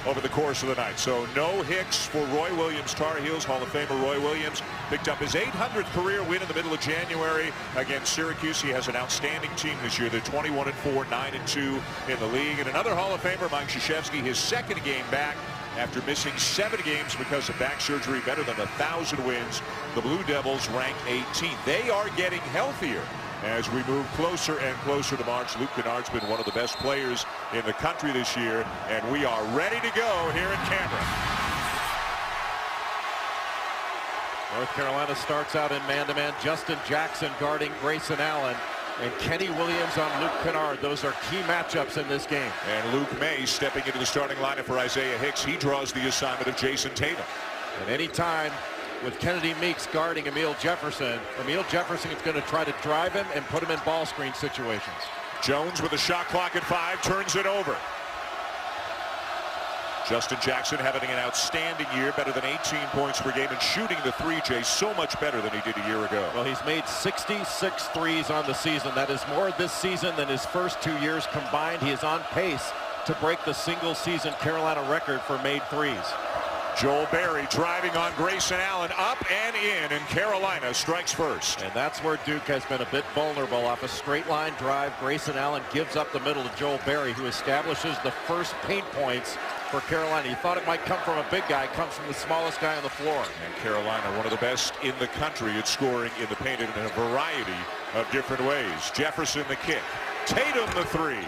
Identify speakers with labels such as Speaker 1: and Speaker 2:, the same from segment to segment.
Speaker 1: over the course of the night. So no Hicks for Roy Williams. Tar Heels Hall of Famer Roy Williams picked up his 800th career win in the middle of January against Syracuse. He has an outstanding team this year. They're 21-4, 9-2 in the league. And another Hall of Famer, Mike Krzyzewski, his second game back after missing 7 games because of back surgery. Better than 1,000 wins. The Blue Devils rank 18th. They are getting healthier as we move closer and closer to March. Luke Kennard's been one of the best players in the country this year, and we are ready to go here in Cameron.
Speaker 2: North Carolina starts out in man-to-man. Justin Jackson guarding Grayson Allen, and Kenny Williams on Luke Kennard. Those are key matchups in this game.
Speaker 1: And Luke May stepping into the starting lineup for Isaiah Hicks. He draws the assignment of Jason Tatum.
Speaker 2: And anytime with Kennedy Meeks guarding Emile Jefferson is going to try to drive him and put him in ball screen situations.
Speaker 1: Jones with a shot clock at 5 turns it over. Justin Jackson having an outstanding year, better than 18 points per game, and shooting the 3, Jay, so much better than he did a year ago.
Speaker 2: Well, he's made 66 threes on the season. That is more this season than his first 2 years combined. He is on pace to break the single season Carolina record for made threes.
Speaker 1: Joel Berry driving on Grayson Allen, up and in, and Carolina strikes first.
Speaker 2: And that's where Duke has been a bit vulnerable. Off a straight line drive, Grayson Allen gives up the middle to Joel Berry, who establishes the first paint points for Carolina. You thought it might come from a big guy. It comes from the smallest guy on the floor.
Speaker 1: And Carolina, one of the best in the country at scoring in the paint in a variety of different ways. Jefferson the kick. Tatum the 3.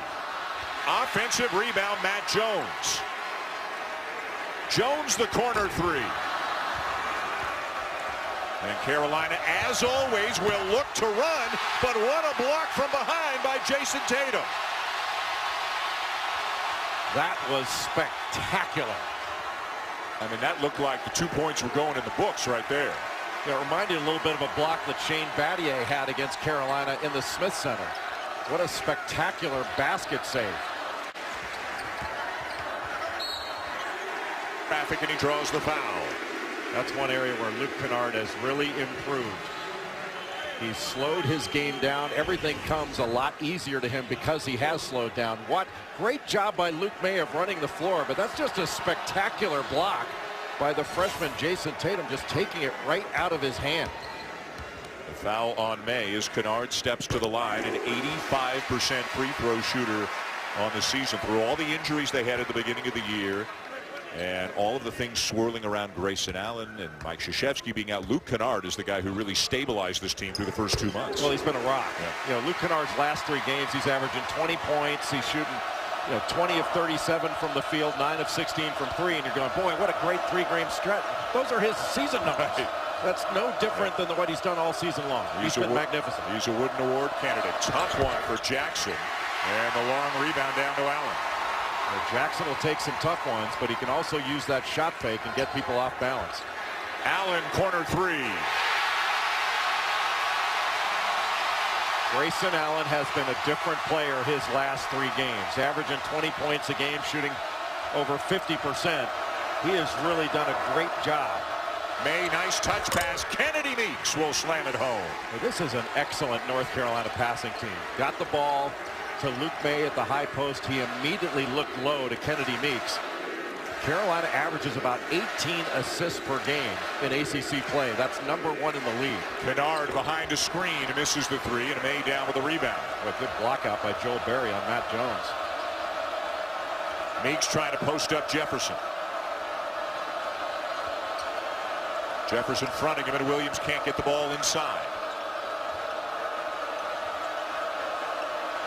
Speaker 1: Offensive rebound, Matt Jones. Jones the corner 3. And Carolina, as always, will look to run, but what a block from behind by Jason Tatum.
Speaker 2: That was spectacular.
Speaker 1: I mean, that looked like the 2 points were going in the books right there.
Speaker 2: It reminded a little bit of a block that Shane Battier had against Carolina in the Smith Center. What a spectacular basket save.
Speaker 1: Traffic, and he draws the foul.
Speaker 2: That's one area where Luke Kennard has really improved. He's slowed his game down. Everything comes a lot easier to him because he has slowed down. What great job by Luke May of running the floor, but that's just a spectacular block by the freshman Jason Tatum, just taking it right out of his hand.
Speaker 1: The foul on May as Kennard steps to the line, an 85% free throw shooter on the season through all the injuries they had at the beginning of the year. And all of the things swirling around Grayson Allen and Mike Krzyzewski being out. Luke Kennard is the guy who really stabilized this team through the first 2 months.
Speaker 2: Well, he's been a rock. Yeah. You know, Luke Kennard's last 3 games, he's averaging 20 points. He's shooting, 20 of 37 from the field, 9 of 16 from 3. And you're going, boy, what a great 3-game stretch. Those are his season numbers. Right. That's no different than what he's done all season long. He's been magnificent.
Speaker 1: He's a Wooden Award candidate. Tough one for Jackson. And the long rebound down to Allen.
Speaker 2: Well, Jackson will take some tough ones, but he can also use that shot fake and get people off balance.
Speaker 1: Allen, corner 3.
Speaker 2: Grayson Allen has been a different player his last 3 games, averaging 20 points a game, shooting over 50%. He has really done a great job.
Speaker 1: May, nice touch pass. Kennedy Meeks will slam it home.
Speaker 2: Well, this is an excellent North Carolina passing team. Got the ball to Luke May at the high post. He immediately looked low to Kennedy Meeks. Carolina averages about 18 assists per game in ACC play. That's #1 in the league.
Speaker 1: Kennard behind a screen, misses the 3, and May down with a rebound.
Speaker 2: A good block out by Joel Berry on Matt Jones.
Speaker 1: Meeks trying to post up Jefferson. Jefferson fronting him, and Williams can't get the ball inside.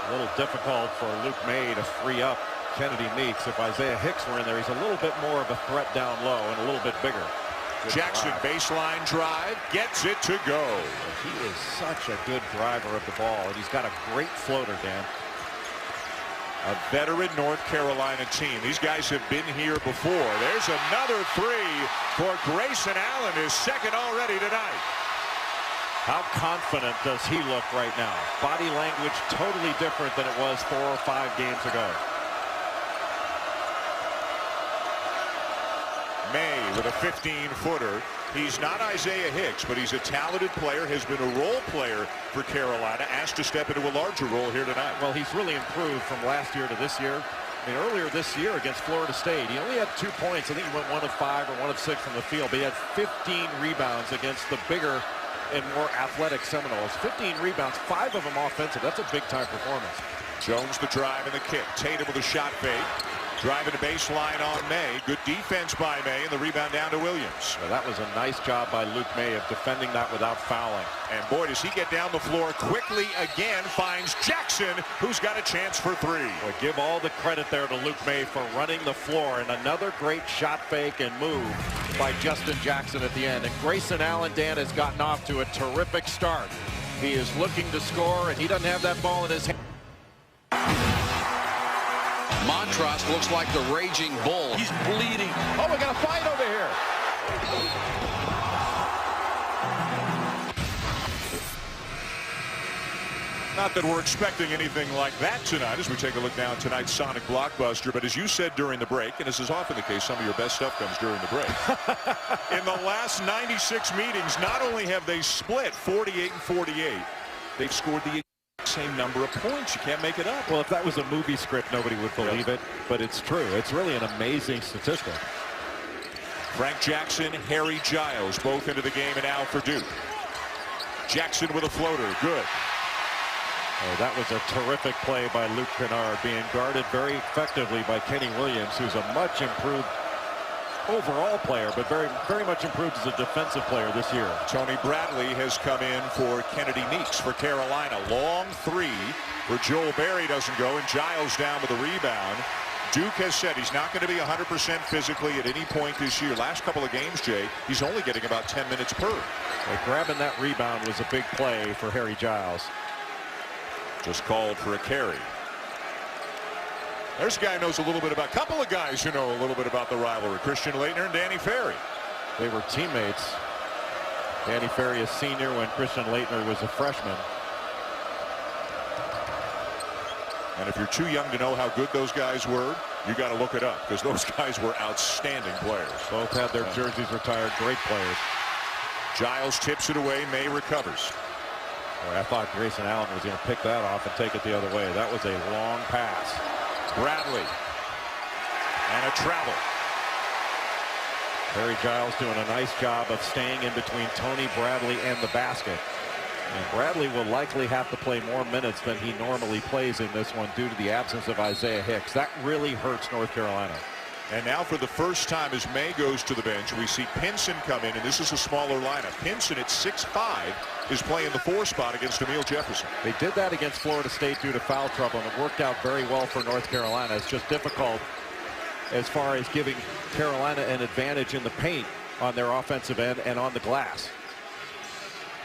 Speaker 2: A little difficult for Luke May to free up Kennedy Meeks. If Isaiah Hicks were in there, he's a little bit more of a threat down low and a little bit bigger. Good
Speaker 1: Jackson
Speaker 2: drive.
Speaker 1: Baseline drive, gets it to go.
Speaker 2: He is such a good driver of the ball, and he's got a great floater, Dan.
Speaker 1: A veteran North Carolina team. These guys have been here before. There's another 3 for Grayson Allen, his second already tonight.
Speaker 2: How confident does he look right now? Body language totally different than it was 4 or 5 games ago.
Speaker 1: May with a 15-footer. He's not Isaiah Hicks, but he's a talented player, has been a role player for Carolina, asked to step into a larger role here tonight.
Speaker 2: Well, he's really improved from last year to this year. I mean, earlier this year against Florida State, he only had 2 points. I think he went 1 of 5 or 1 of 6 from the field, but he had 15 rebounds against the bigger and more athletic Seminoles. 15 rebounds, 5 of them offensive. That's a big-time performance.
Speaker 1: Jones the drive and the kick. Tatum with a shot fake. Driving to baseline on May. Good defense by May, and the rebound down to Williams.
Speaker 2: Well, that was a nice job by Luke May of defending that without fouling.
Speaker 1: And boy, does he get down the floor quickly again. Finds Jackson, who's got a chance for 3.
Speaker 2: Well, give all the credit there to Luke May for running the floor, and another great shot fake and move by Justin Jackson at the end. And Grayson Allen, Dan, has gotten off to a terrific start. He is looking to score, and he doesn't have that ball in his hand.
Speaker 3: Montross looks like the raging bull. He's bleeding.
Speaker 2: Oh, we got a fight over here.
Speaker 1: Not that we're expecting anything like that tonight as we take a look now at tonight's Sonic Blockbuster. But as you said during the break, and this is often the case, some of your best stuff comes during the break. In the last 96 meetings, not only have they split 48 and 48, they've scored the same number of points. You can't make it up.
Speaker 2: Well, if that was a movie script, nobody would believe it, but it's true. It's really an amazing statistic.
Speaker 1: Frank Jackson, Harry Giles, both into the game and now for Duke. Jackson with a floater, good.
Speaker 2: Oh, that was a terrific play by Luke Kennard, being guarded very effectively by Kenny Williams, who's a much improved overall player, but very much improved as a defensive player this year.
Speaker 1: Tony Bradley has come in for Kennedy Meeks for Carolina. Long 3 where Joel Berry doesn't go, and Giles down with a rebound. Duke has said he's not going to be 100% physically at any point this year. Last couple of games, Jay, he's only getting about 10 minutes per.
Speaker 2: Well, grabbing that rebound was a big play for Harry Giles.
Speaker 1: Just called for a carry. There's a guy who knows a little bit about, a couple of guys who know a little bit about the rivalry. Christian Laettner and Danny Ferry.
Speaker 2: They were teammates. Danny Ferry, a senior, when Christian Laettner was a freshman.
Speaker 1: And if you're too young to know how good those guys were, you got to look it up, because those guys were outstanding players.
Speaker 2: Both had their jerseys retired. Great players.
Speaker 1: Giles tips it away. May recovers.
Speaker 2: Boy, I thought Grayson Allen was going to pick that off and take it the other way. That was a long pass.
Speaker 1: Bradley. And a travel.
Speaker 2: Harry Giles doing a nice job of staying in between Tony Bradley and the basket. And Bradley will likely have to play more minutes than he normally plays in this one due to the absence of Isaiah Hicks. That really hurts North Carolina.
Speaker 1: And now for the first time as May goes to the bench, we see Pinson come in, and this is a smaller lineup. Pinson at 6'5" is playing the 4 spot against Emil Jefferson.
Speaker 2: They did that against Florida State due to foul trouble, and it worked out very well for North Carolina. It's just difficult as far as giving Carolina an advantage in the paint on their offensive end and on the glass.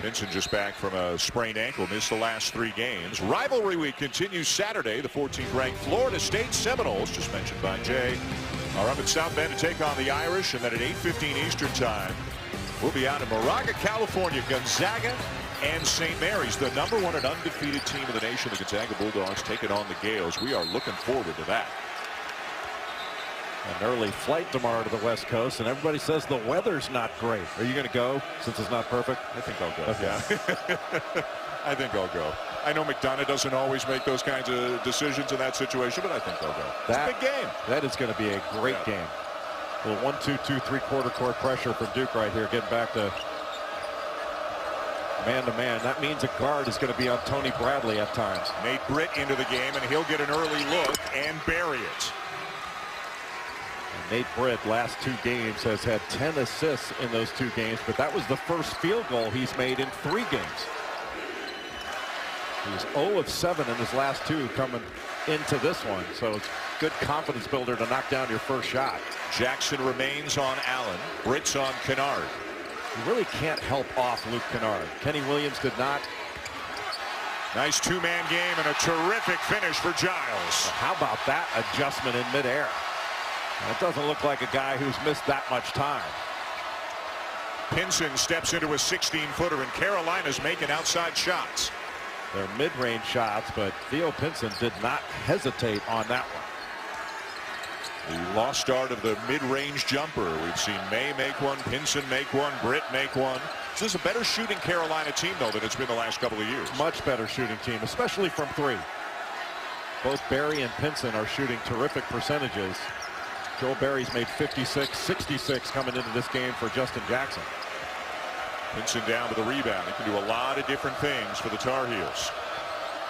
Speaker 1: Pinson just back from a sprained ankle, missed the last 3 games. Rivalry week continues Saturday. The 14th ranked Florida State Seminoles, just mentioned by Jay, are up in South Bend to take on the Irish, and then at 8:15 Eastern time, we'll be out in Moraga, California. Gonzaga and St. Mary's, the #1 and undefeated team of the nation, the Gonzaga Bulldogs, taking on the Gales. We are looking forward to that.
Speaker 2: An early flight tomorrow to the West Coast, and everybody says the weather's not great. Are you going to go since it's not perfect?
Speaker 1: I think I'll go.
Speaker 2: Okay.
Speaker 1: Yeah. I think I'll go. I know McDonough doesn't always make those kinds of decisions in that situation, but I think I'll go. It's a big game.
Speaker 2: That is going to be a great game. A little 1-2-2 3/4 court pressure from Duke right here, getting back to man-to-man. That means a guard is going to be on Tony Bradley at times.
Speaker 1: Nate Britt into the game, and he'll get an early look and bury it.
Speaker 2: Nate Britt, last 2 games, has had 10 assists in those 2 games, but that was the first field goal he's made in 3 games. He was 0 of 7 in his last 2 coming into this one, so it's good confidence builder to knock down your first shot.
Speaker 1: Jackson remains on Allen. Britt's on Kennard.
Speaker 2: You really can't help off Luke Kennard. Kenny Williams did not.
Speaker 1: Nice 2-man game and a terrific finish for Giles.
Speaker 2: How about that adjustment in midair? That doesn't look like a guy who's missed that much time.
Speaker 1: Pinson steps into a 16-footer, and Carolina's making outside shots.
Speaker 2: They're mid-range shots, but Theo Pinson did not hesitate on that one.
Speaker 1: The lost start of the mid-range jumper. We've seen May make one, Pinson make one, Britt make one. This is a better shooting Carolina team, though, than it's been the last couple of years.
Speaker 2: Much better shooting team, especially from 3. Both Barry and Pinson are shooting terrific percentages. Joel Barry's made 56, 66 coming into this game for Justin Jackson.
Speaker 1: Pinson down to the rebound. He can do a lot of different things for the Tar Heels.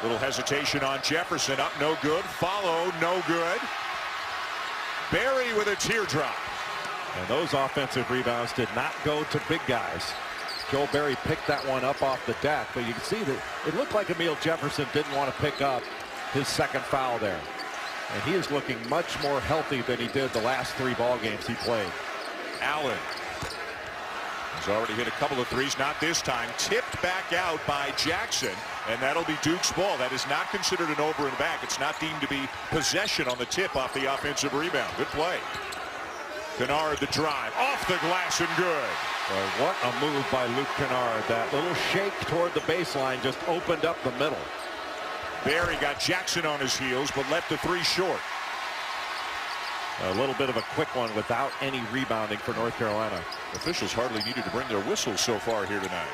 Speaker 1: Little hesitation on Jefferson. Up, no good. Follow, no good. Barry with a teardrop.
Speaker 2: And those offensive rebounds did not go to big guys. Joel Barry picked that one up off the deck, but you can see that it looked like Amile Jefferson didn't want to pick up his second foul there. And he is looking much more healthy than he did the last 3 ball games he played.
Speaker 1: Allen has already hit a couple of threes, not this time. Tipped back out by Jackson, and that'll be Duke's ball. That is not considered an over and back. It's not deemed to be possession on the tip off the offensive rebound. Good play. Kennard the drive, off the glass and good.
Speaker 2: Well, what a move by Luke Kennard. That little shake toward the baseline just opened up the middle.
Speaker 1: Barry got Jackson on his heels, but left the 3 short.
Speaker 2: A little bit of a quick one without any rebounding for North Carolina.
Speaker 1: Officials hardly needed to bring their whistles so far here tonight.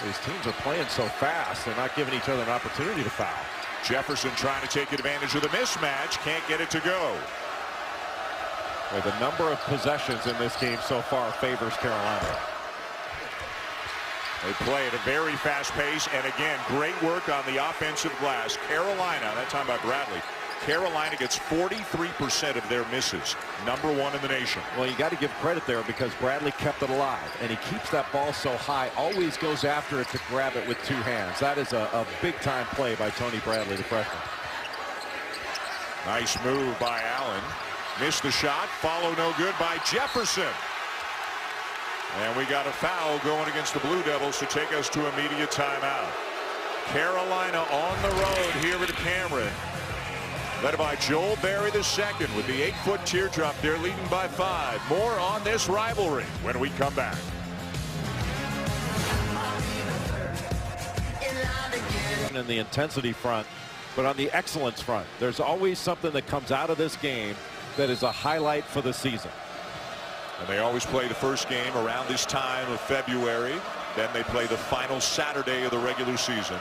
Speaker 2: These teams are playing so fast, they're not giving each other an opportunity to foul.
Speaker 1: Jefferson trying to take advantage of the mismatch, can't get it to go.
Speaker 2: Well, the number of possessions in this game so far favors Carolina.
Speaker 1: They play at a very fast pace, and again, great work on the offensive glass. Carolina, that time by Bradley, Carolina gets 43% of their misses, #1 in the nation.
Speaker 2: Well, you got to give credit there because Bradley kept it alive, and he keeps that ball so high, always goes after it to grab it with 2 hands. That is a big-time play by Tony Bradley, the freshman.
Speaker 1: Nice move by Allen. Missed the shot. Follow no good by Jefferson. And we got a foul going against the Blue Devils to take us to immediate timeout. Carolina on the road here at Cameron. Led by Joel Barry II with the 8-foot teardrop. They're leading by 5. More on this rivalry when we come back.
Speaker 2: In the intensity front, but on the excellence front, there's always something that comes out of this game that is a highlight for the season.
Speaker 1: And they always play the first game around this time of February. Then they play the final Saturday of the regular season.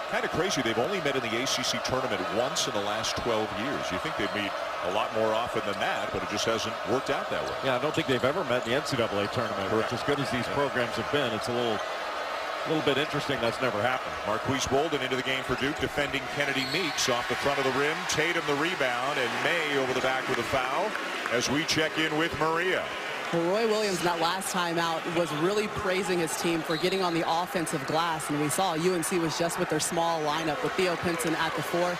Speaker 1: Kind of crazy. They've only met in the ACC tournament once in the last 12 years. You think they'd meet a lot more often than that, but it just hasn't worked out that way.
Speaker 2: Yeah, I don't think they've ever met in the NCAA tournament.
Speaker 1: Correct.
Speaker 2: Which, as good as these programs have been, it's a little bit interesting that's never happened.
Speaker 1: Marquise Bolden into the game for Duke, defending Kennedy Meeks off the front of the rim. Tatum the rebound, and May over the back with a foul as we check in with Maria.
Speaker 4: Well, Roy Williams, that last time out, was really praising his team for getting on the offensive glass. And we saw UNC was just with their small lineup with Theo Pinson at the 4.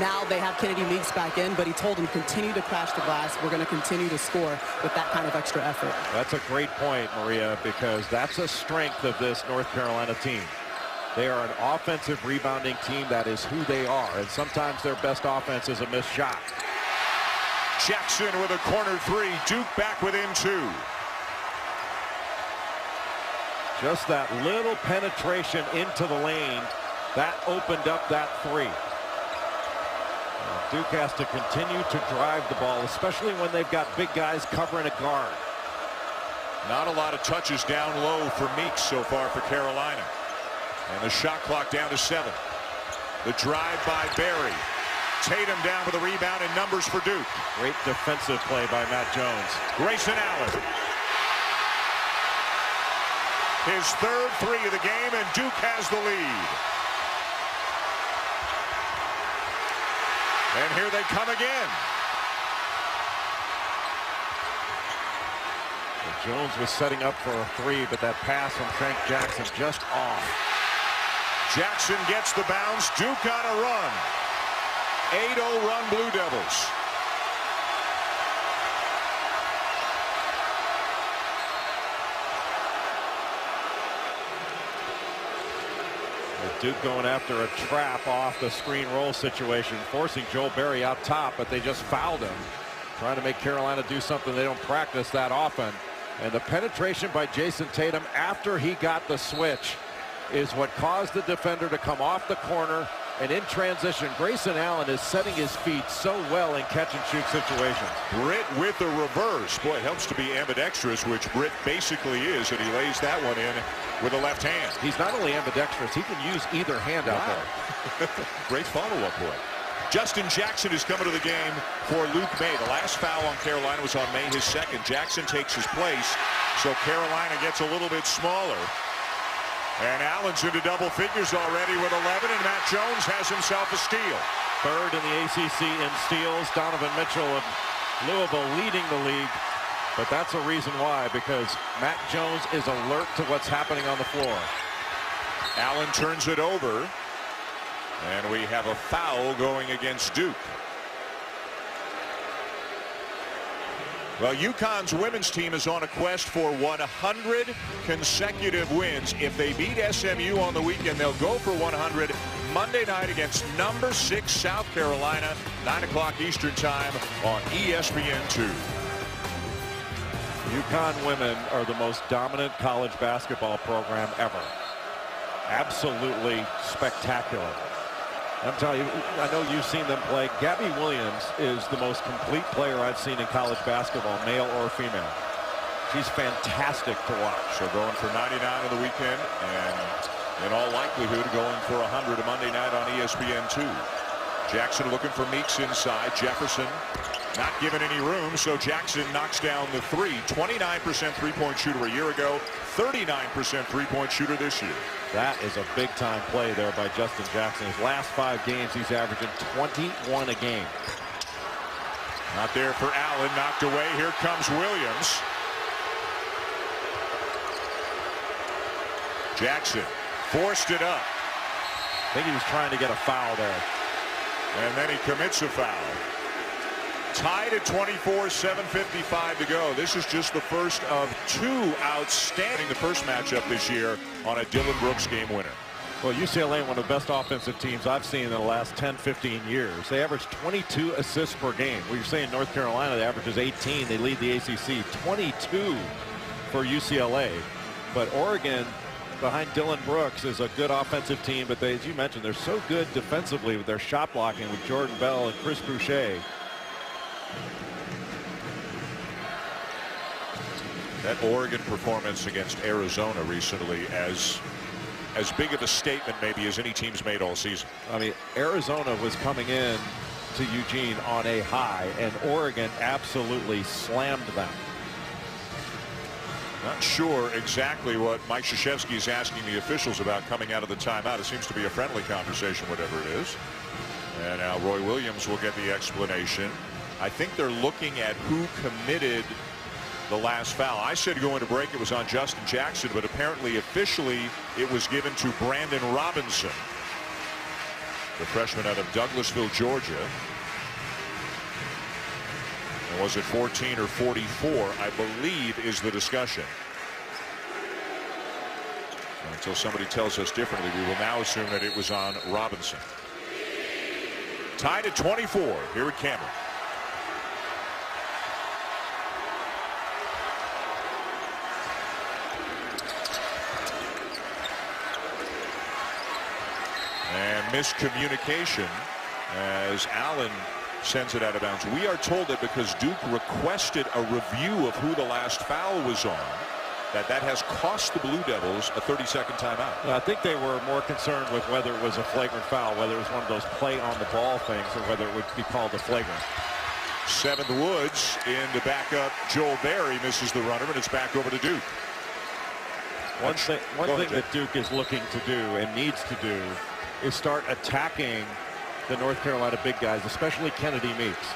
Speaker 4: Now they have Kennedy Meeks back in, but he told them continue to crash the glass. We're going to continue to score with that kind of extra effort.
Speaker 2: That's a great point, Maria, because that's a strength of this North Carolina team. They are an offensive rebounding team. That is who they are. And sometimes their best offense is a missed shot.
Speaker 1: Jackson with a corner 3. Duke back within 2.
Speaker 2: Just that little penetration into the lane that opened up that 3. Duke has to continue to drive the ball, especially when they've got big guys covering a guard.
Speaker 1: Not a lot of touches down low for Meeks so far for Carolina. And the shot clock down to 7. The drive by Barry. Tatum down with a rebound and numbers for Duke.
Speaker 2: Great defensive play by Matt Jones.
Speaker 1: Grayson Allen. His 3rd 3 of the game, and Duke has the lead. And here they come again.
Speaker 2: Jones was setting up for a 3, but that pass from Frank Jackson just off.
Speaker 1: Jackson gets the bounce. Duke on a run. 8-0 run, Blue Devils.
Speaker 2: Duke going after a trap off the screen roll situation, forcing Joel Barry out top, but they just fouled him, trying to make Carolina do something they don't practice that often. And the penetration by Jason Tatum after he got the switch is what caused the defender to come off the corner. And in transition, Grayson Allen is setting his feet so well in catch-and-shoot situations.
Speaker 1: Britt with the reverse. Boy, it helps to be ambidextrous, which Britt basically is, and he lays that one in with a left hand.
Speaker 2: He's not only ambidextrous, he can use either hand out there.
Speaker 1: Great follow-up play. Justin Jackson is coming to the game for Luke Maye. The last foul on Carolina was on May, his second. Jackson takes his place, so Carolina gets a little bit smaller. And Allen's into double figures already with 11, and Matt Jones has himself a steal.
Speaker 2: Third in the ACC in steals. Donovan Mitchell of Louisville leading the league. But that's a reason why, because Matt Jones is alert to what's happening on the floor.
Speaker 1: Allen turns it over, and we have a foul going against Duke. Well, UConn's women's team is on a quest for 100 consecutive wins. If they beat SMU on the weekend, they'll go for 100 Monday night against number 6 South Carolina, 9 o'clock Eastern time on ESPN2.
Speaker 2: UConn women are the most dominant college basketball program ever. Absolutely spectacular. I'm telling you, I know you've seen them play. Gabby Williams is the most complete player I've seen in college basketball, male or female. She's fantastic to watch.
Speaker 1: So going for 99 on the weekend, and in all likelihood going for 100 a Monday night on ESPN2. Jackson looking for Meeks inside. Jefferson not given any room, so Jackson knocks down the three. 29% three-point shooter a year ago, 39% three-point shooter this year.
Speaker 2: That is a big-time play there by Justin Jackson. His last 5 games, he's averaging 21 a game.
Speaker 1: Not there for Allen, knocked away. Here comes Williams. Jackson forced it up.
Speaker 2: I think he was trying to get a foul there.
Speaker 1: And then he commits a foul. Tied at 24, 7:55 to go. This is just the first of 2 outstanding, the first matchup this year on a Dillon Brooks game winner.
Speaker 2: Well, UCLA, one of the best offensive teams I've seen in the last 10, 15 years. They average 22 assists per game. Well, you're saying North Carolina, the average is 18. They lead the ACC. 22 for UCLA. But Oregon, behind Dillon Brooks, is a good offensive team. But they, as you mentioned, they're so good defensively with their shot blocking with Jordan Bell and Chris Boucher.
Speaker 1: That Oregon performance against Arizona recently as big of a statement maybe as any team's made all season.
Speaker 2: I mean, Arizona was coming in to Eugene on a high, and Oregon absolutely slammed them.
Speaker 1: Not sure exactly what Mike Krzyzewski is asking the officials about coming out of the timeout. It seems to be a friendly conversation, whatever it is. And now Roy Williams will get the explanation. I think they're looking at who committed the last foul. I said going to break it was on Justin Jackson, but apparently officially it was given to Brandon Robinson, the freshman out of Douglasville, Georgia. And was it 14 or 44, I believe, is the discussion. And until somebody tells us differently, we will now assume that it was on Robinson. Tied at 24 here at Cameron. And miscommunication as Allen sends it out of bounds. We are told that because Duke requested a review of who the last foul was on, that has cost the Blue Devils a 30-second timeout.
Speaker 2: I think they were more concerned with whether it was a flagrant foul, whether it was one of those play on the ball things, or whether it would be called a flagrant.
Speaker 1: Seventh Woods in to back up Joel Berry, misses the runner, and it's back over to Duke.
Speaker 2: One thing that Duke is looking to do and needs to do is start attacking the North Carolina big guys, especially Kennedy Meeks.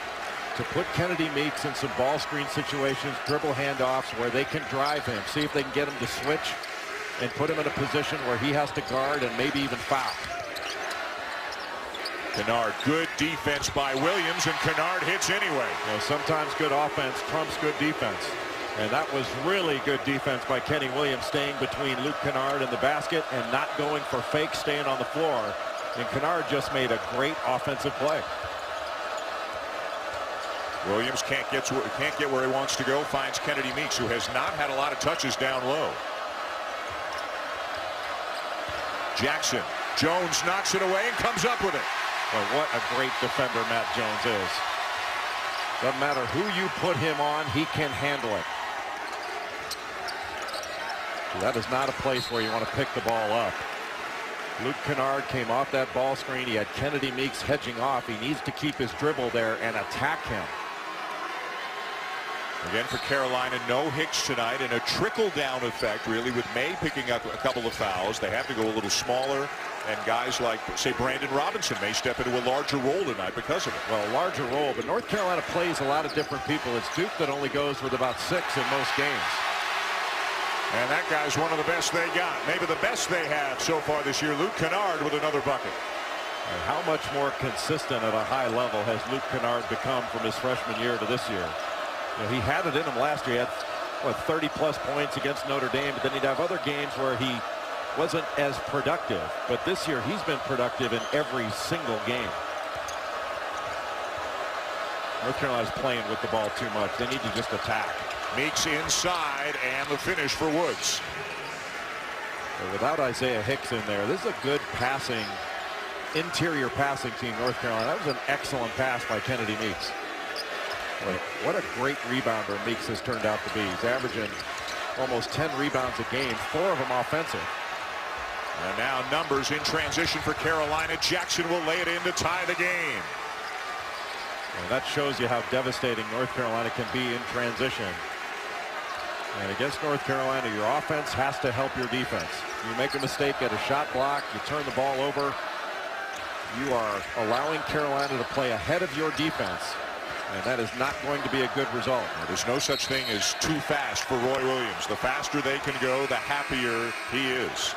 Speaker 2: To put Kennedy Meeks in some ball screen situations, dribble handoffs where they can drive him, see if they can get him to switch and put him in a position where he has to guard and maybe even foul.
Speaker 1: Kennard, good defense by Williams, and Kennard hits anyway.
Speaker 2: You know, sometimes good offense trumps good defense. And that was really good defense by Kenny Williams, staying between Luke Kennard and the basket and not going for fake, staying on the floor. And Kennard just made a great offensive play.
Speaker 1: Williams can't get where he wants to go, finds Kennedy Meeks, who has not had a lot of touches down low. Jackson, Jones knocks it away and comes up with it.
Speaker 2: Well, what a great defender Matt Jones is. Doesn't matter who you put him on, he can handle it. So that is not a place where you want to pick the ball up. Luke Kennard came off that ball screen. He had Kennedy Meeks hedging off. He needs to keep his dribble there and attack him.
Speaker 1: Again for Carolina, no Hicks tonight, and a trickle-down effect, really, with May picking up a couple of fouls. They have to go a little smaller, and guys like, say, Brandon Robinson may step into a larger role tonight because of it.
Speaker 2: Well, a larger role, but North Carolina plays a lot of different people. It's Duke that only goes with about 6 in most games.
Speaker 1: And that guy's one of the best they got. Maybe the best they have so far this year. Luke Kennard with another bucket.
Speaker 2: And how much more consistent at a high level has Luke Kennard become from his freshman year to this year? You know, he had it in him last year. He had, what, 30-plus points against Notre Dame, but then he'd have other games where he wasn't as productive. But this year, he's been productive in every single game. North Carolina's playing with the ball too much. They need to just attack.
Speaker 1: Meeks inside, and the finish for Woods.
Speaker 2: But without Isaiah Hicks in there, this is a good passing, interior passing team, North Carolina. That was an excellent pass by Kennedy Meeks. What a great rebounder Meeks has turned out to be. He's averaging almost 10 rebounds a game, 4 of them offensive.
Speaker 1: And now numbers in transition for Carolina. Jackson will lay it in to tie the game.
Speaker 2: And that shows you how devastating North Carolina can be in transition. And against North Carolina, your offense has to help your defense. You make a mistake, get a shot block, you turn the ball over. You are allowing Carolina to play ahead of your defense. And that is not going to be a good result.
Speaker 1: There's no such thing as too fast for Roy Williams. The faster they can go, the happier he is.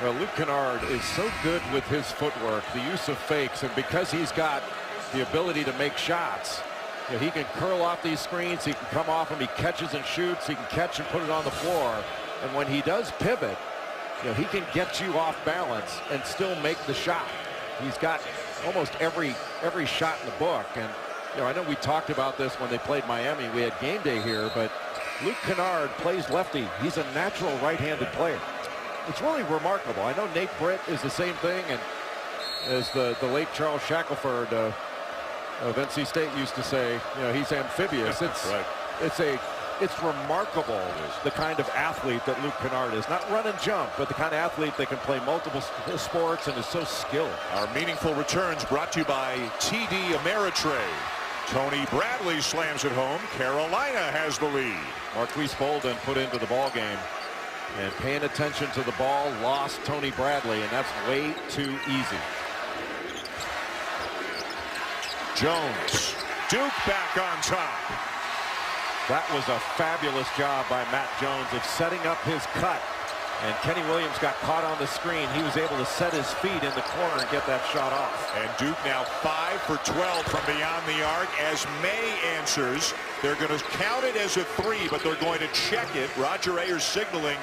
Speaker 2: Well, Luke Kennard is so good with his footwork, the use of fakes, and because he's got the ability to make shots, you know, he can curl off these screens, he can come off them, he catches and shoots, he can catch and put it on the floor. And when he does pivot, you know, he can get you off balance and still make the shot. He's got almost every shot in the book. And you know, I know we talked about this when they played Miami. We had game day here, but Luke Kennard plays lefty. He's a natural right-handed player. It's really remarkable. I know Nate Britt is the same thing, and as the late Charles Shackelford of NC State used to say, you know, he's amphibious. It's
Speaker 1: right.
Speaker 2: It's remarkable the kind of athlete that Luke Kennard is. Not run and jump, but the kind of athlete that can play multiple sports and is so skilled.
Speaker 1: Our meaningful returns brought to you by TD Ameritrade. Tony Bradley slams it home. Carolina has the lead.
Speaker 2: Marquise Bolden put into the ball game, and paying attention to the ball lost Tony Bradley, and that's way too easy.
Speaker 1: Jones. Duke back on top.
Speaker 2: That was a fabulous job by Matt Jones of setting up his cut. And Kenny Williams got caught on the screen. He was able to set his feet in the corner and get that shot off.
Speaker 1: And Duke now 5 for 12 from beyond the arc as May answers. They're going to count it as a 3, but they're going to check it. Roger Ayers signaling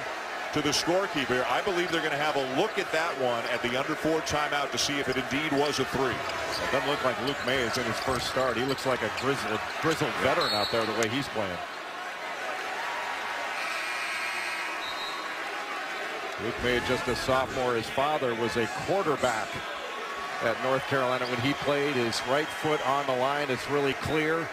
Speaker 1: to the scorekeeper. I believe they're going to have a look at that one at the under 4 timeout to see if it indeed was a 3.
Speaker 2: It doesn't look like Luke May is in his first start. He looks like a grizzled veteran out there the way he's playing. Luke May, just a sophomore. His father was a quarterback at North Carolina when he played. His right foot on the line. It's really clear.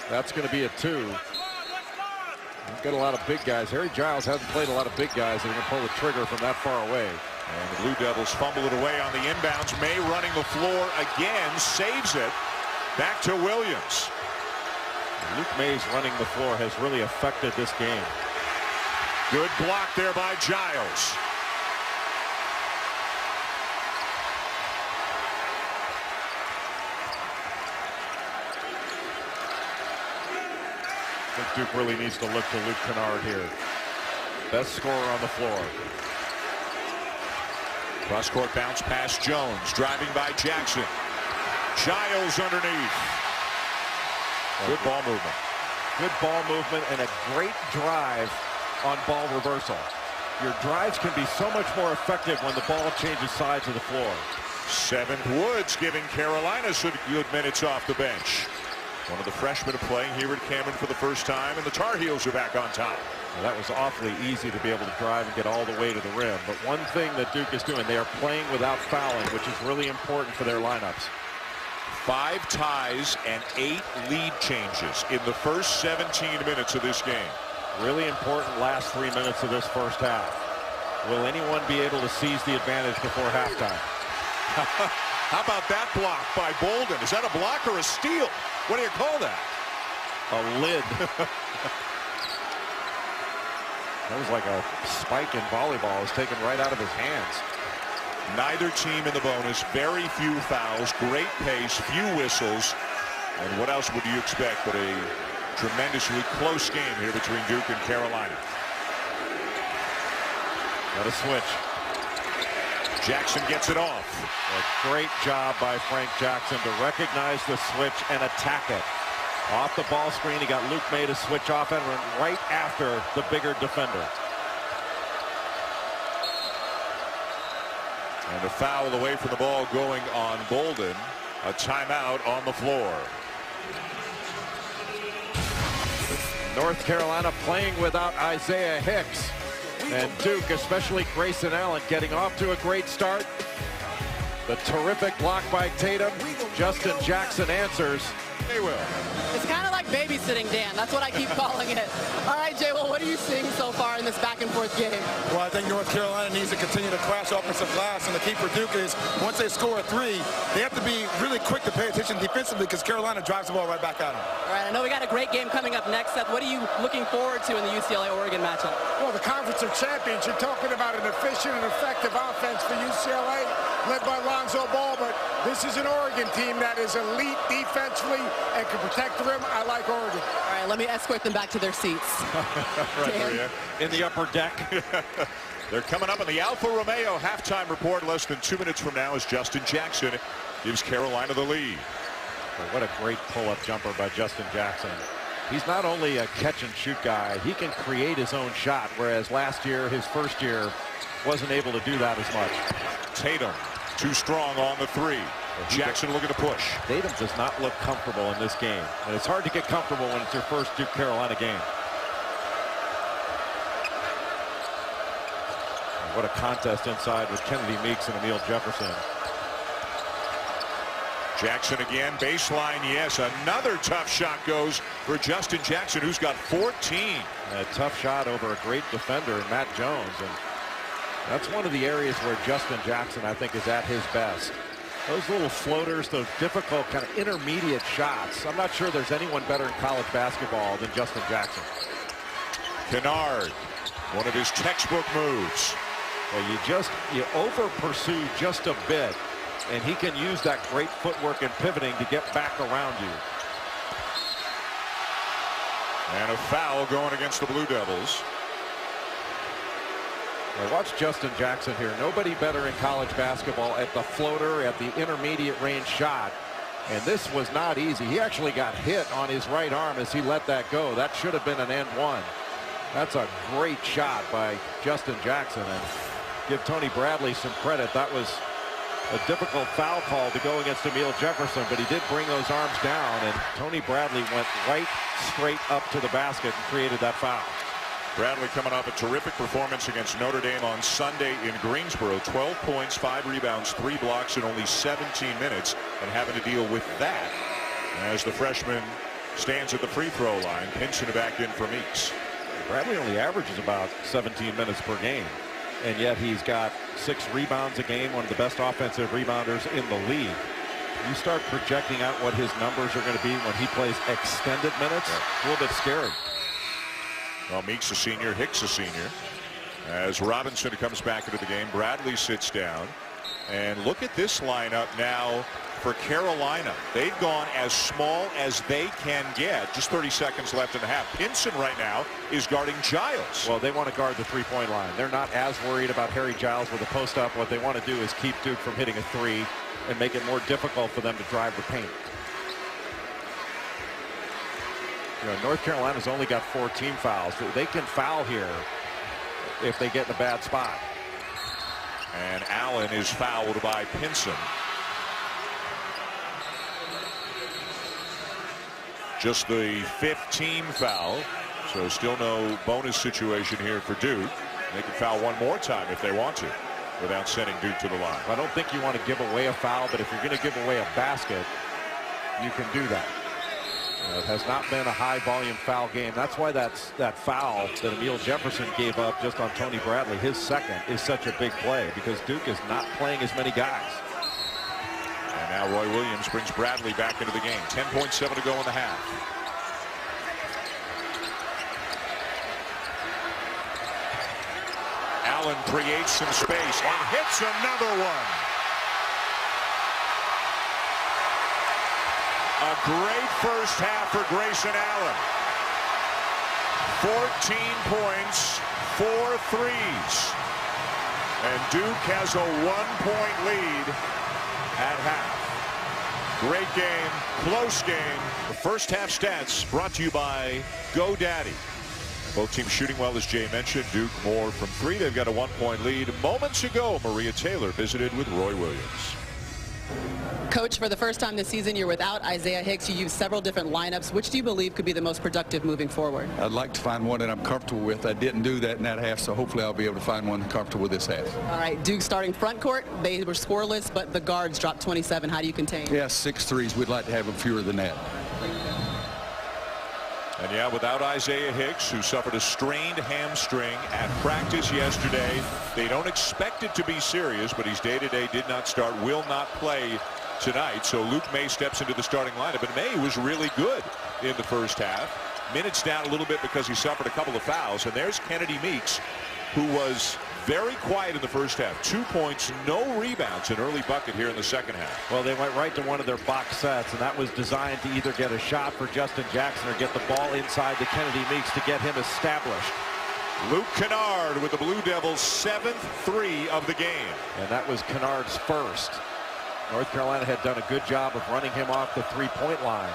Speaker 2: That's going to be a 2. He's got a lot of big guys. Harry Giles hasn't played a lot of big guys that are going to pull the trigger from that far away.
Speaker 1: And the Blue Devils fumble it away on the inbounds. May running the floor again, saves it. Back to Williams.
Speaker 2: Luke May's running the floor has really affected this game.
Speaker 1: Good block there by Giles.
Speaker 2: I think Duke really needs to look to Luke Kennard here. Best scorer on the floor.
Speaker 1: Cross-court bounce past Jones. Driving by Jackson. Giles underneath. Good ball movement.
Speaker 2: Good ball movement and a great drive on ball reversal. Your drives can be so much more effective when the ball changes sides of the floor.
Speaker 1: 7th Woods giving Carolina some good minutes off the bench. One of the freshmen playing here at Cameron for the first time, and the Tar Heels are back on top.
Speaker 2: Well, that was awfully easy to be able to drive and get all the way to the rim. But one thing that Duke is doing, they are playing without fouling, which is really important for their lineups.
Speaker 1: 5 ties and 8 lead changes in the first 17 minutes of this game.
Speaker 2: Really important last 3 minutes of this first half. Will anyone be able to seize the advantage before halftime?
Speaker 1: How about that block by Bolden? Is that a block or a steal? What do you call that?
Speaker 2: A lid. That was like a spike in volleyball. It was taken right out of his hands.
Speaker 1: Neither team in the bonus. Very few fouls. Great pace. Few whistles. And what else would you expect but a tremendously close game here between Duke and Carolina?
Speaker 2: Got a switch.
Speaker 1: Jackson gets it off.
Speaker 2: A great job by Frank Jackson to recognize the switch and attack it. Off the ball screen, he got Luke May to switch off and run right after the bigger defender.
Speaker 1: And a foul away from the ball going on Bolden. A timeout on the floor.
Speaker 2: North Carolina playing without Isaiah Hicks. And Duke, especially Grayson Allen, getting off to a great start. The terrific block by Tatum. Justin Jackson answers.
Speaker 1: They will.
Speaker 4: It's kind of like babysitting, Dan. That's what I keep calling it. All right, Jay, well, what are you seeing so far in this back-and-forth game?
Speaker 5: Well, I think North Carolina needs to continue to crash offensive glass, and the key for Duke is once they score a three, they have to be really quick to pay attention defensively because Carolina drives the ball right back at them.
Speaker 4: All right, I know we got a great game coming up next, Seth. What are you looking forward to in the UCLA-Oregon matchup?
Speaker 6: Well, the Conference of Champions, you're talking about an efficient and effective offense for UCLA, led by Lonzo Ball, but this is an Oregon team that is elite defensively and can protect the rim. I like Oregon.
Speaker 4: All right, let me escort them back to their seats.
Speaker 1: Right,
Speaker 2: in the upper deck.
Speaker 1: They're coming up in the Alfa Romeo halftime report. Less than 2 minutes from now as Justin Jackson gives Carolina the lead.
Speaker 2: Well, what a great pull-up jumper by Justin Jackson. He's not only a catch-and-shoot guy, he can create his own shot, whereas last year, his first year, wasn't able to do that as much.
Speaker 1: Tatum, too strong on the three. Jackson looking to push.
Speaker 2: Tatum does not look comfortable in this game, and it's hard to get comfortable when it's your first Duke Carolina game. And what a contest inside with Kennedy Meeks and Emil Jefferson.
Speaker 1: Jackson again, baseline, yes. Another tough shot goes for Justin Jackson, who's got 14.
Speaker 2: A tough shot over a great defender, Matt Jones, and that's one of the areas where Justin Jackson, I think, is at his best. Those little floaters, those difficult kind of intermediate shots. I'm not sure there's anyone better in college basketball than Justin Jackson.
Speaker 1: Kennard, one of his textbook moves.
Speaker 2: Well, you over pursue just a bit, and he can use that great footwork and pivoting to get back around you.
Speaker 1: And a foul going against the Blue Devils.
Speaker 2: Now watch Justin Jackson here. Nobody better in college basketball at the floater, at the intermediate range shot. And this was not easy. He actually got hit on his right arm as he let that go. That should have been an and one. That's a great shot by Justin Jackson. And give Tony Bradley some credit. That was a difficult foul call to go against Emil Jefferson, but he did bring those arms down, and Tony Bradley went right straight up to the basket and created that foul.
Speaker 1: Bradley coming off a terrific performance against Notre Dame on Sunday in Greensboro. 12 points, 5 rebounds, 3 blocks in only 17 minutes, and having to deal with that as the freshman stands at the free throw line. Pinson back in for Meeks.
Speaker 2: Bradley only averages about 17 minutes per game, and yet he's got 6 rebounds a game, one of the best offensive rebounders in the league. You start projecting out what his numbers are going to be when he plays extended minutes, a little bit scary.
Speaker 1: Well, Meeks a senior, Hicks a senior. As Robinson comes back into the game, Bradley sits down. And look at this lineup now for Carolina. They've gone as small as they can get. Just 30 seconds left in the half. Pinson right now is guarding Giles.
Speaker 2: Well, they want to guard the three-point line. They're not as worried about Harry Giles with a post-up. What they want to do is keep Duke from hitting a three and make it more difficult for them to drive the paint. You know, North Carolina's only got 14 fouls. They can foul here if they get in a bad spot.
Speaker 1: And Allen is fouled by Pinson. Just the 5th team foul. So still no bonus situation here for Duke. They can foul one more time if they want to without sending Duke to the line.
Speaker 2: I don't think you want to give away a foul, but if you're going to give away a basket, you can do that. It has not been a high-volume foul game. That's why that foul that Emil Jefferson gave up just on Tony Bradley, his second, is such a big play because Duke is not playing as many guys.
Speaker 1: And now Roy Williams brings Bradley back into the game. 10.7 to go in the half. Allen creates some space and hits another one. A great first half for Grayson Allen. 14 points, 4 threes. And Duke has a 1-point lead at half. Great game, close game. The first half stats brought to you by GoDaddy. Both teams shooting well, as Jay mentioned. Duke more from 3. They've got a 1-point lead. Moments ago, Maria Taylor visited with Roy Williams.
Speaker 4: Coach, for the first time this season, you're without Isaiah Hicks. You used several different lineups. Which do you believe could be the most productive moving forward?
Speaker 7: I'd like to find one that I'm comfortable with. I didn't do that in that half, so hopefully I'll be able to find one comfortable with this half.
Speaker 4: All right, Duke starting front court. They were scoreless, but the guards dropped 27. How do you contain?
Speaker 7: Yeah, 6 threes. We'd like to have them fewer than that.
Speaker 1: And yeah, without Isaiah Hicks, who suffered a strained hamstring at practice yesterday. They don't expect it to be serious, but he's day-to-day, did not start, will not play tonight. So Luke May steps into the starting lineup, and May was really good in the first half. Minutes down a little bit because he suffered a couple of fouls. And there's Kennedy Meeks, who was very quiet in the first half. 2 points, no rebounds, an early bucket here in the second half.
Speaker 2: Well, they went right to one of their box sets, and that was designed to either get a shot for Justin Jackson or get the ball inside to Kennedy Meeks to get him established.
Speaker 1: Luke Kennard with the Blue Devils' 7th 3 of the game.
Speaker 2: And that was Kennard's first. North Carolina had done a good job of running him off the three-point line.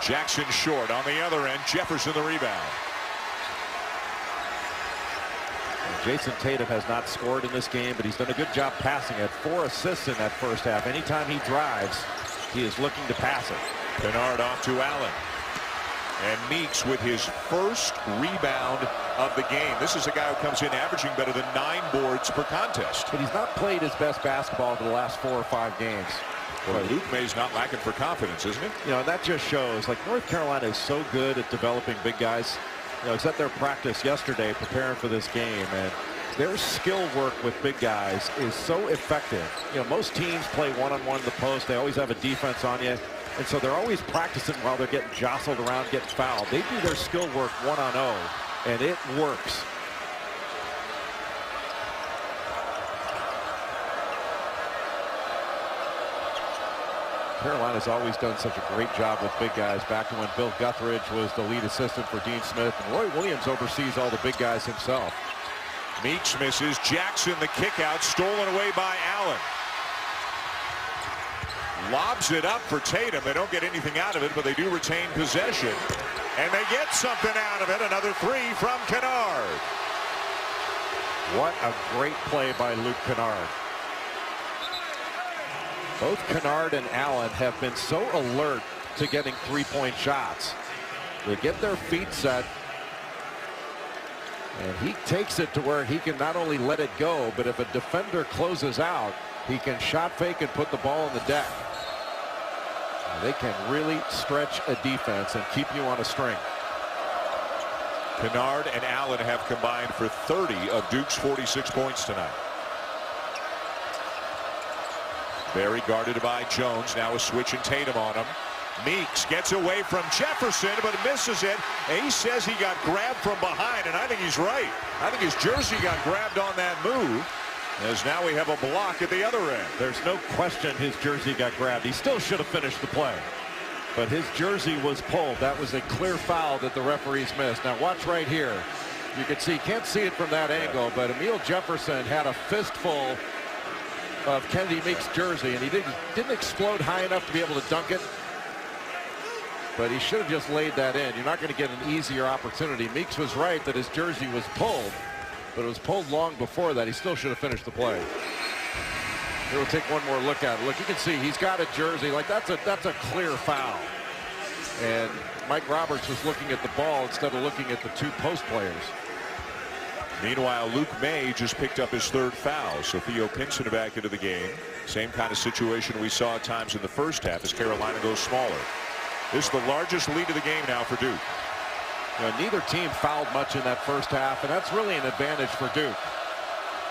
Speaker 1: Jackson short on the other end. Jefferson the rebound.
Speaker 2: Jason Tatum has not scored in this game, but he's done a good job passing it. 4 assists in that first half. Anytime he drives, he is looking to pass it.
Speaker 1: Kennard off to Allen. And Meeks with his first rebound of the game. This is a guy who comes in averaging better than 9 boards per contest.
Speaker 2: But he's not played his best basketball for the last 4 or 5 games.
Speaker 1: Well, Luke May's not lacking for confidence, isn't it?
Speaker 2: You know, that just shows, like, North Carolina is so good at developing big guys. You know, it's at their practice yesterday preparing for this game, and their skill work with big guys is so effective. You know, most teams play one-on-one in the post. They always have a defense on you, and so they're always practicing while they're getting jostled around, getting fouled. They do their skill work 1-on-0, and it works. Carolina's always done such a great job with big guys, back to when Bill Guthridge was the lead assistant for Dean Smith, and Roy Williams oversees all the big guys himself.
Speaker 1: Meeks misses. Jackson the kick out, stolen away by Allen. Lobs it up for Tatum. They don't get anything out of it, but they do retain possession. And they get something out of it. Another 3 from Kennard.
Speaker 2: What a great play by Luke Kennard. Both Kennard and Allen have been so alert to getting three-point shots. They get their feet set, and he takes it to where he can not only let it go, but if a defender closes out, he can shot fake and put the ball on the deck. And they can really stretch a defense and keep you on a string.
Speaker 1: Kennard and Allen have combined for 30 of Duke's 46 points tonight. Barry guarded by Jones. Now a switch and Tatum on him. Meeks gets away from Jefferson, but misses it. And he says he got grabbed from behind, and I think he's right. I think his jersey got grabbed on that move, as now we have a block at the other end.
Speaker 2: There's no question his jersey got grabbed. He still should have finished the play, but his jersey was pulled. That was a clear foul that the referees missed. Now watch right here. You can see, can't see it from that angle, but Emil Jefferson had a fistful of Kennedy Meeks' jersey, and he didn't explode high enough to be able to dunk it, but he should have just laid that in. You're not going to get an easier opportunity. Meeks was right that his jersey was pulled, but it was pulled long before that. He still should have finished the play. Here, we'll take one more look at it. Look, you can see he's got a jersey. Like, that's a clear foul. And Mike Roberts was looking at the ball instead of looking at the 2 post players.
Speaker 1: Meanwhile, Luke May just picked up his 3rd foul. So Theo Pinson back into the game. Same kind of situation we saw at times in the first half as Carolina goes smaller. This is the largest lead of the game now for Duke.
Speaker 2: You know, neither team fouled much in that first half, and that's really an advantage for Duke.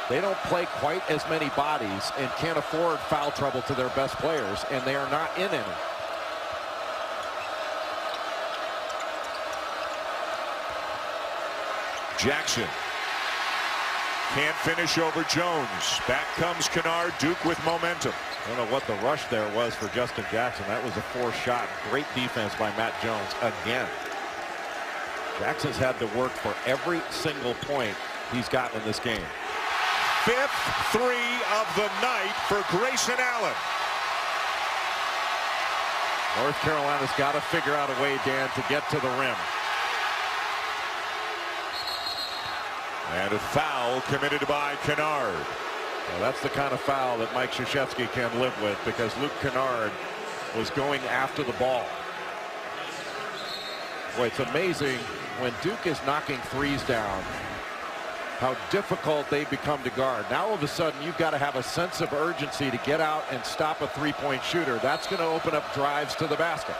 Speaker 2: They don't play quite as many bodies and can't afford foul trouble to their best players, and they are not in any.
Speaker 1: Jackson can't finish over Jones. Back comes Kennard. Duke with momentum.
Speaker 2: I don't know what the rush there was for Justin Jackson. That was a forced shot. Great defense by Matt Jones again. Jackson's had to work for every single point he's gotten in this game.
Speaker 1: 5th 3 of the night for Grayson Allen.
Speaker 2: North Carolina's got to figure out a way, Dan, to get to the rim.
Speaker 1: And a foul committed by Kennard.
Speaker 2: Well, that's the kind of foul that Mike Krzyzewski can live with, because Luke Kennard was going after the ball. Boy, it's amazing when Duke is knocking threes down, how difficult they become to guard. Now all of a sudden you've got to have a sense of urgency to get out and stop a three-point shooter. That's going to open up drives to the basket.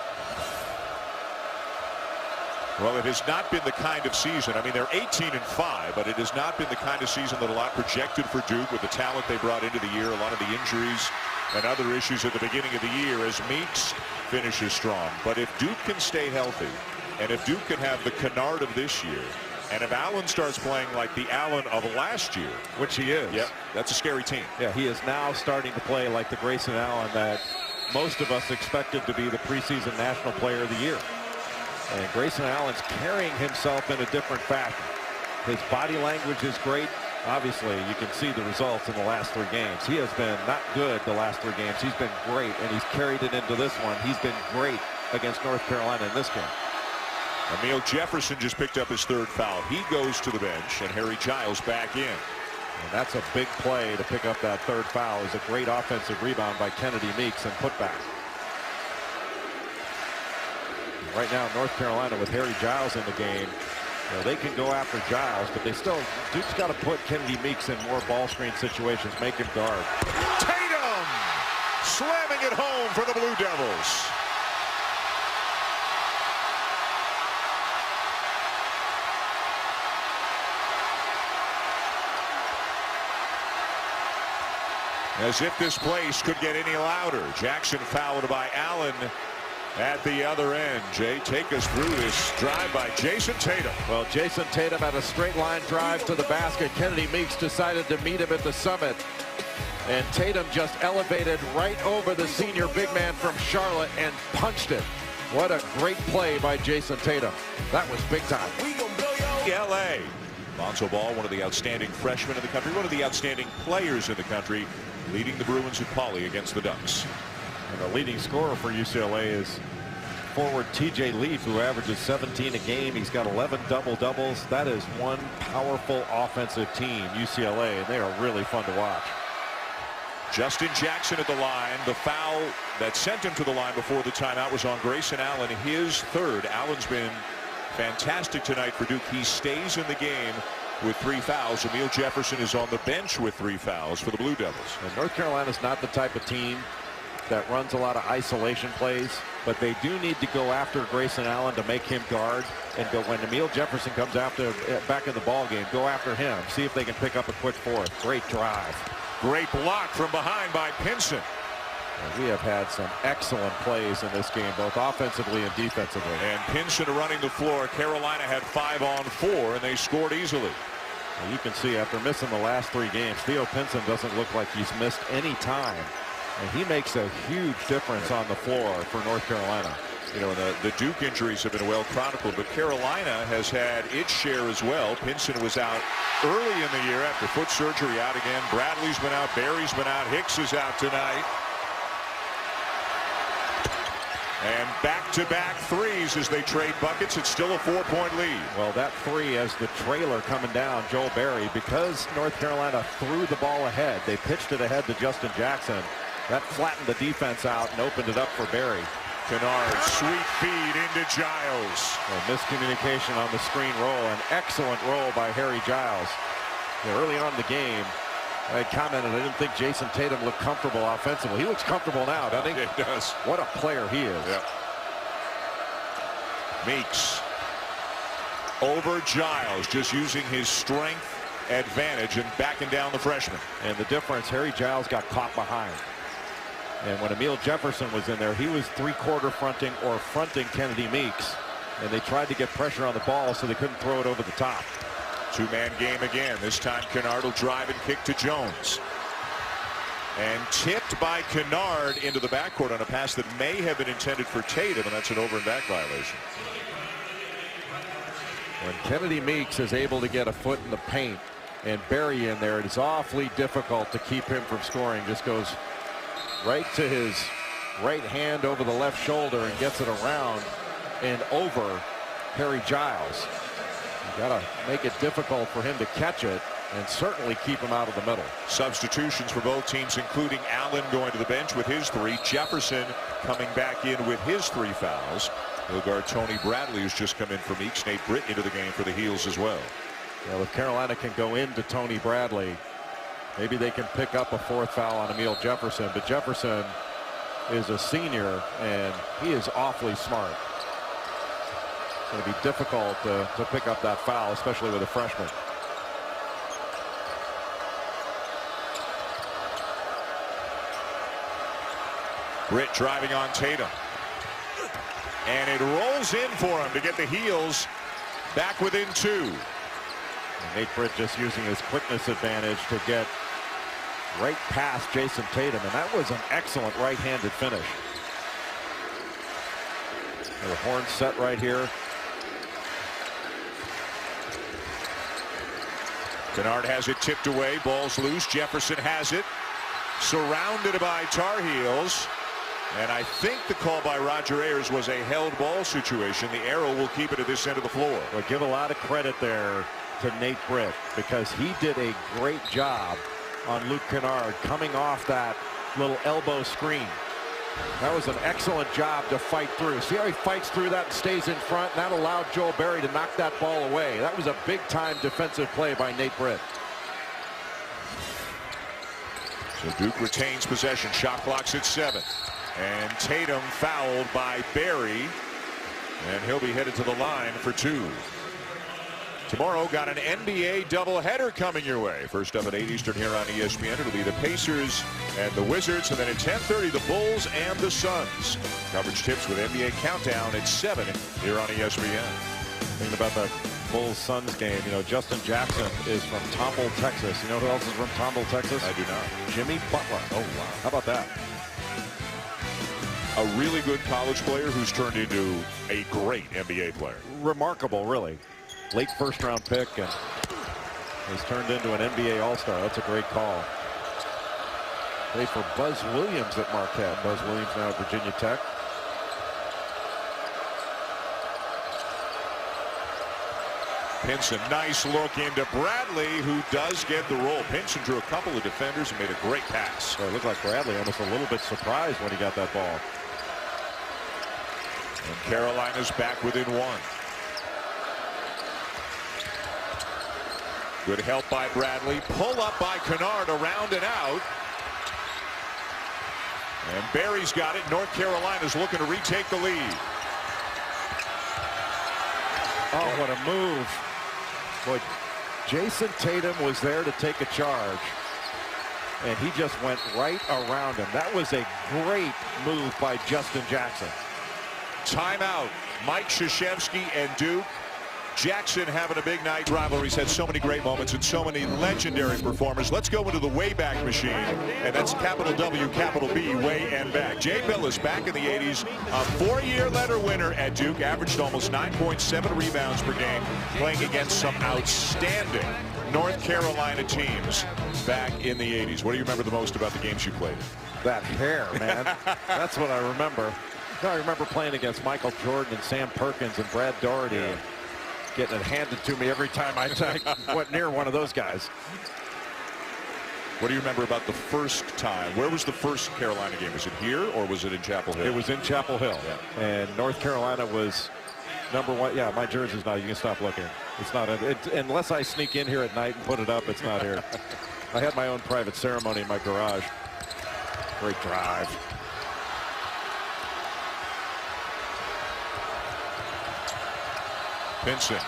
Speaker 1: Well, it has not been the kind of season. I mean, they're 18-5, but it has not been the kind of season that a lot projected for Duke with the talent they brought into the year, a lot of the injuries and other issues at the beginning of the year as Meeks finishes strong. But if Duke can stay healthy, and if Duke can have the Kennard of this year, and if Allen starts playing like the Allen of last year,
Speaker 2: which he is,
Speaker 1: yep, that's a scary team.
Speaker 2: Yeah, he is now starting to play like the Grayson Allen that most of us expected to be the preseason National Player of the Year. And Grayson Allen's carrying himself in a different fashion. His body language is great. Obviously, you can see the results in the last 3 games. He has been not good the last 3 games. He's been great, and he's carried it into this one. He's been great against North Carolina in this game.
Speaker 1: Emil Jefferson just picked up his 3rd foul. He goes to the bench, and Harry Giles back in.
Speaker 2: And that's a big play to pick up that 3rd foul. It was a great offensive rebound by Kennedy Meeks and putback. Right now, North Carolina with Harry Giles in the game, you know, they can go after Giles, but they still, Duke's got to put Kennedy Meeks in more ball screen situations, make him guard.
Speaker 1: Tatum slamming it home for the Blue Devils. As if this place could get any louder. Jackson fouled by Allen at the other end. Jay, take us through this drive by Jason Tatum.
Speaker 2: Well, Jason Tatum had a straight line drive to the basket. Kennedy Meeks decided to meet him at the summit. And Tatum just elevated right over the senior big man from Charlotte and punched it. What a great play by Jason Tatum. That was big time.
Speaker 1: LA. Lonzo Ball, one of the outstanding freshmen in the country, one of the outstanding players in the country, leading the Bruins at Pauley against the Ducks.
Speaker 2: And the leading scorer for UCLA is forward TJ Leaf, who averages 17 a game. He's got 11 double-doubles. That is one powerful offensive team, UCLA, and they are really fun to watch.
Speaker 1: Justin Jackson at the line. The foul that sent him to the line before the timeout was on Grayson Allen, his 3rd. Allen's been fantastic tonight for Duke. He stays in the game with 3 fouls. Emil Jefferson is on the bench with 3 fouls for the Blue Devils.
Speaker 2: And North Carolina's not the type of team that runs a lot of isolation plays, but they do need to go after Grayson Allen to make him guard, and go when Emil Jefferson comes after back in the ball game, go after him, see if they can pick up a quick 4th. Great drive.
Speaker 1: Great block from behind by Pinson.
Speaker 2: And we have had some excellent plays in this game, both offensively and defensively.
Speaker 1: And Pinson running the floor. Carolina had 5 on 4, and they scored easily.
Speaker 2: Well, you can see after missing the last 3 games, Theo Pinson doesn't look like he's missed any time. And he makes a huge difference on the floor for North Carolina.
Speaker 1: You know, the Duke injuries have been well chronicled, but Carolina has had its share as well. Pinson was out early in the year after foot surgery, out again. Bradley's been out. Barry's been out. Hicks is out tonight. And back-to-back threes as they trade buckets. It's still a 4-point lead.
Speaker 2: Well, that 3 as the trailer coming down, Joel Berry, because North Carolina threw the ball ahead. They pitched it ahead to Justin Jackson. That flattened the defense out and opened it up for Berry.
Speaker 1: Kennard, sweet feed into Giles.
Speaker 2: A miscommunication on the screen roll. An excellent roll by Harry Giles. Early on in the game, I commented I didn't think Jason Tatum looked comfortable offensively. He looks comfortable now, doesn't he?
Speaker 1: He does.
Speaker 2: What a player he is.
Speaker 1: Yeah. Meeks over Giles, just using his strength advantage and backing down the freshman.
Speaker 2: And the difference, Harry Giles got caught behind. And when Emil Jefferson was in there, he was three-quarter fronting or fronting Kennedy Meeks. And they tried to get pressure on the ball so they couldn't throw it over the top.
Speaker 1: Two-man game again. This time Kennard will drive and kick to Jones. And tipped by Kennard into the backcourt on a pass that may have been intended for Tatum, and that's an over and back violation.
Speaker 2: When Kennedy Meeks is able to get a foot in the paint and bury in there, it is awfully difficult to keep him from scoring. Just goes right to his right hand over the left shoulder and gets it around and over Harry Giles. You got to make it difficult for him to catch it and certainly keep him out of the middle.
Speaker 1: Substitutions for both teams, including Allen going to the bench with his 3. Jefferson coming back in with his 3 fouls. He'll guard Tony Bradley, who's just come in from Meeks. Nate Britt into the game for the Heels as well.
Speaker 2: Well, if Carolina can go into Tony Bradley, maybe they can pick up a 4th foul on Emil Jefferson. But Jefferson is a senior, and he is awfully smart. It's going to be difficult to pick up that foul, especially with a freshman.
Speaker 1: Britt driving on Tatum. And it rolls in for him to get the Heels back within 2.
Speaker 2: And Nate Britt just using his quickness advantage to get right past Jason Tatum, and that was an excellent right-handed finish. The horn set right here.
Speaker 1: Kennard has it tipped away. Ball's loose. Jefferson has it. Surrounded by Tar Heels. And I think the call by Roger Ayers was a held ball situation. The arrow will keep it at this end of the floor.
Speaker 2: Well, give a lot of credit there to Nate Britt, because he did a great job on Luke Kennard coming off that little elbow screen. That was an excellent job to fight through. See how he fights through that and stays in front? That allowed Joel Berry to knock that ball away. That was a big-time defensive play by Nate Britt.
Speaker 1: So Duke retains possession. Shot clock's at 7. And Tatum fouled by Berry. And he'll be headed to the line for 2. Tomorrow got an NBA doubleheader coming your way. First up at 8 Eastern here on ESPN. It'll be the Pacers and the Wizards. And then at 10:30, the Bulls and the Suns. Coverage tips with NBA Countdown at 7 here on ESPN.
Speaker 2: Thinking about the Bulls-Suns game, you know, Justin Jackson is from Tomball, Texas. You know who else is from Tomball, Texas?
Speaker 1: I do not.
Speaker 2: Jimmy Butler. Oh, wow. How about that?
Speaker 1: A really good college player who's turned into a great NBA player.
Speaker 2: Remarkable, really. Late first-round pick and has turned into an NBA All-Star. That's a great call. Played for Buzz Williams at Marquette. Buzz Williams now at Virginia Tech.
Speaker 1: Pinson, nice look into Bradley, who does get the roll. Pinson drew a couple of defenders and made a great pass.
Speaker 2: So it looked like Bradley almost a little bit surprised when he got that ball.
Speaker 1: And Carolina's back within 1. Good help by Bradley. Pull up by Kennard, around and out. And Berry's got it. North Carolina's looking to retake the lead.
Speaker 2: Oh, what a move. Boy, Jason Tatum was there to take a charge, and he just went right around him. That was a great move by Justin Jackson.
Speaker 1: Timeout. Mike Krzyzewski and Duke. Jackson having a big night. Rivalry's had so many great moments and so many legendary performers. Let's go into the Wayback Machine, and that's capital W, capital B, way and back. Jay Bilas back in the 80s, a 4-year letter winner at Duke, averaged almost 9.7 rebounds per game, playing against some outstanding North Carolina teams back in the 80s. What do you remember the most about the games you played?
Speaker 2: That hair, man. That's what I remember. I remember playing against Michael Jordan and Sam Perkins and Brad Daugherty.
Speaker 1: Yeah.
Speaker 2: Getting it handed to me every time I went near one of those guys.
Speaker 1: What do you remember about the first time? Where was the first Carolina game? Was it here or was it in Chapel Hill?
Speaker 2: It was in Chapel Hill.
Speaker 1: Yeah.
Speaker 2: And North Carolina was #1. Yeah, my jersey's not. You can stop looking. It's not. Unless I sneak in here at night and put it up, it's not here. I had my own private ceremony in my garage. Great drive.
Speaker 1: Pinson.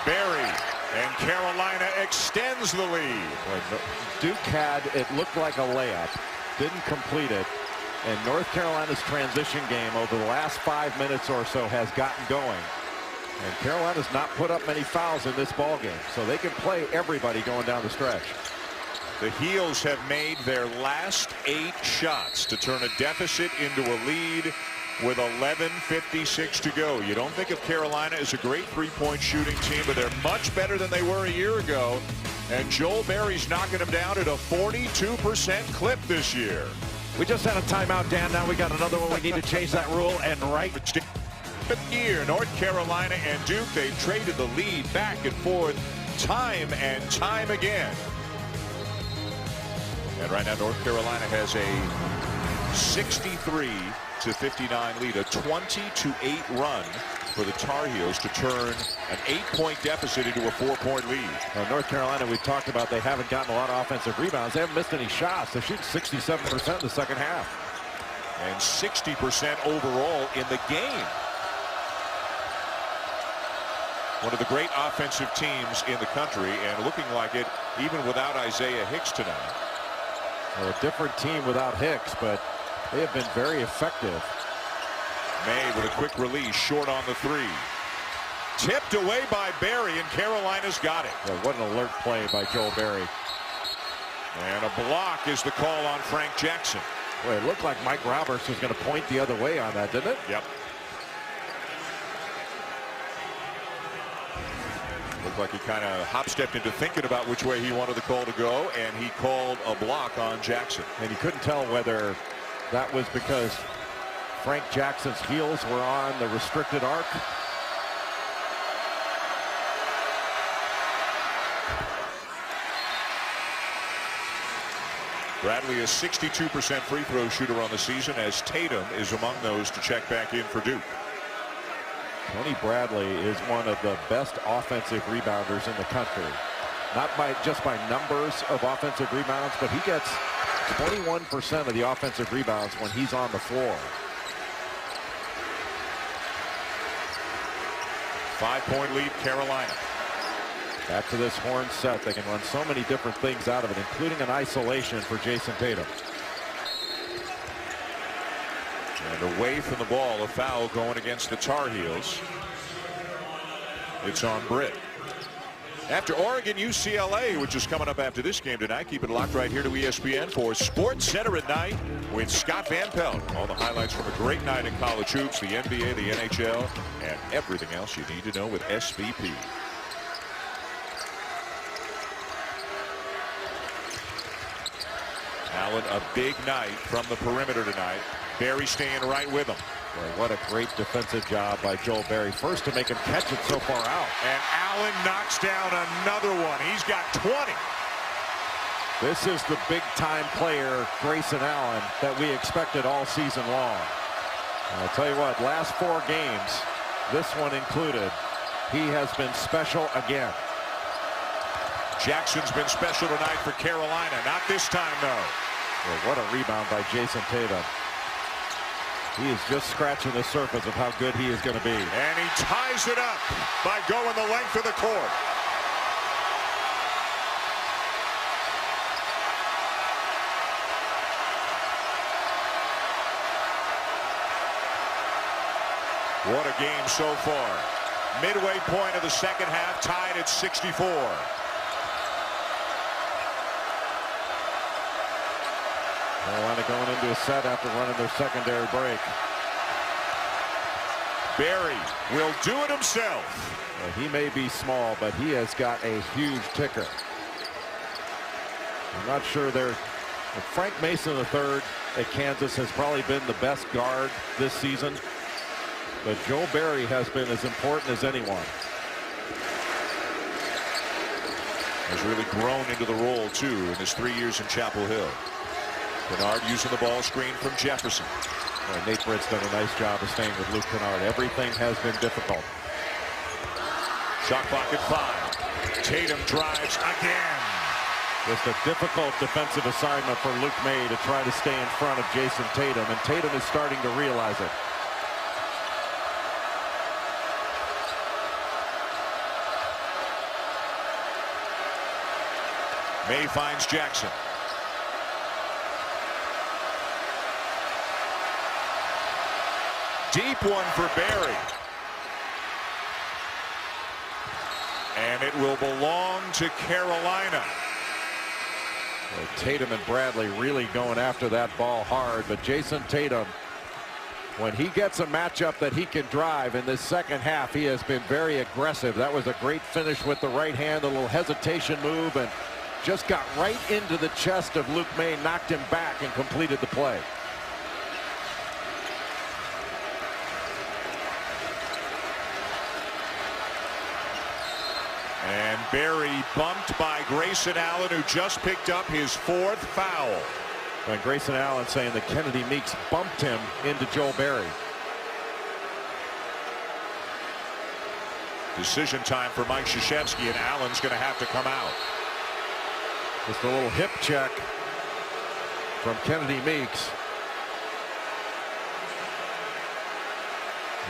Speaker 1: Berry. And Carolina extends the lead.
Speaker 2: Duke had, it looked like a layup. Didn't complete it. And North Carolina's transition game over the last 5 minutes or so has gotten going. And Carolina's not put up many fouls in this ball game, so they can play everybody going down the stretch.
Speaker 1: The Heels have made their last 8 shots to turn a deficit into a lead with 11:56 to go. You don't think of Carolina as a great three-point shooting team, but they're much better than they were a year ago. And Joel Berry's knocking them down at a 42% clip this year.
Speaker 2: We just had a timeout, Dan. Now we got another one. We need to change that rule. And right
Speaker 1: here, North Carolina and Duke, they've traded the lead back and forth time and time again. And right now, North Carolina has a 63-59 lead, a 20-8 run for the Tar Heels to turn an 8-point deficit into a 4-point lead.
Speaker 2: Now, North Carolina, we've talked about, they haven't gotten a lot of offensive rebounds. They haven't missed any shots. They're shooting 67% in the second half.
Speaker 1: And 60% overall in the game. One of the great offensive teams in the country, and looking like it even without Isaiah Hicks tonight.
Speaker 2: Well, a different team without Hicks, but they have been very effective.
Speaker 1: May with a quick release, short on the 3. Tipped away by Berry, and Carolina's got it.
Speaker 2: Well, what an alert play by Joel Berry.
Speaker 1: And a block is the call on Frank Jackson.
Speaker 2: Boy, it looked like Mike Roberts was going to point the other way on that, didn't it?
Speaker 1: Yep. Looked like he kind of hop-stepped into thinking about which way he wanted the call to go, and he called a block on Jackson.
Speaker 2: And you couldn't tell whether that was because Frank Jackson's heels were on the restricted arc.
Speaker 1: Bradley is 62% free throw shooter on the season, as Tatum is among those to check back in for Duke.
Speaker 2: Tony Bradley is one of the best offensive rebounders in the country. Not just by numbers of offensive rebounds, but he gets 21% of the offensive rebounds when he's on the floor.
Speaker 1: 5-point lead, Carolina.
Speaker 2: Back to this horn set. They can run so many different things out of it, including an isolation for Jason Tatum.
Speaker 1: And away from the ball, a foul going against the Tar Heels. It's on Britt. After Oregon UCLA, which is coming up after this game tonight, keep it locked right here to ESPN for Sports Center at Night with Scott Van Pelt. All the highlights from a great night in college hoops, the NBA, the NHL, and everything else you need to know with SVP. Allen, a big night from the perimeter tonight. Berry staying right with him.
Speaker 2: Boy, what a great defensive job by Joel Berry. First to make him catch it so far out.
Speaker 1: And Allen knocks down another one. He's got 20.
Speaker 2: This is the big-time player, Grayson Allen, that we expected all season long. And I'll tell you what, last 4 games, this one included, he has been special again.
Speaker 1: Jackson's been special tonight for Carolina. Not this time, though.
Speaker 2: Well, what a rebound by Jason Tatum. He is just scratching the surface of how good he is going to be.
Speaker 1: And he ties it up by going the length of the court. What a game so far. Midway point of the second half, tied at 64.
Speaker 2: Carolina going into a set after running their secondary break.
Speaker 1: Berry will do it himself.
Speaker 2: Well, he may be small, but he has got a huge ticker. I'm not sure they're... Frank Mason III at Kansas has probably been the best guard this season, but Joel Berry has been as important as anyone.
Speaker 1: Has really grown into the role, too, in his 3 years in Chapel Hill. Bernard using the ball screen from Jefferson.
Speaker 2: Nate Britt's done a nice job of staying with Luke Kennard. Everything has been difficult.
Speaker 1: Shot clock at 5. Tatum drives again.
Speaker 2: Just a difficult defensive assignment for Luke May to try to stay in front of Jason Tatum, and Tatum is starting to realize it.
Speaker 1: May finds Jackson. Deep one for Barry. And it will belong to Carolina.
Speaker 2: Well, Tatum and Bradley really going after that ball hard, but Jason Tatum, when he gets a matchup that he can drive in this second half, he has been very aggressive. That was a great finish with the right hand, a little hesitation move, and just got right into the chest of Luke May, knocked him back, and completed the play.
Speaker 1: And Barry bumped by Grayson Allen, who just picked up his 4th foul.
Speaker 2: And Grayson Allen saying that Kennedy Meeks bumped him into Joel Barry.
Speaker 1: Decision time for Mike Krzyzewski, and Allen's going to have to come out.
Speaker 2: Just a little hip check from Kennedy Meeks.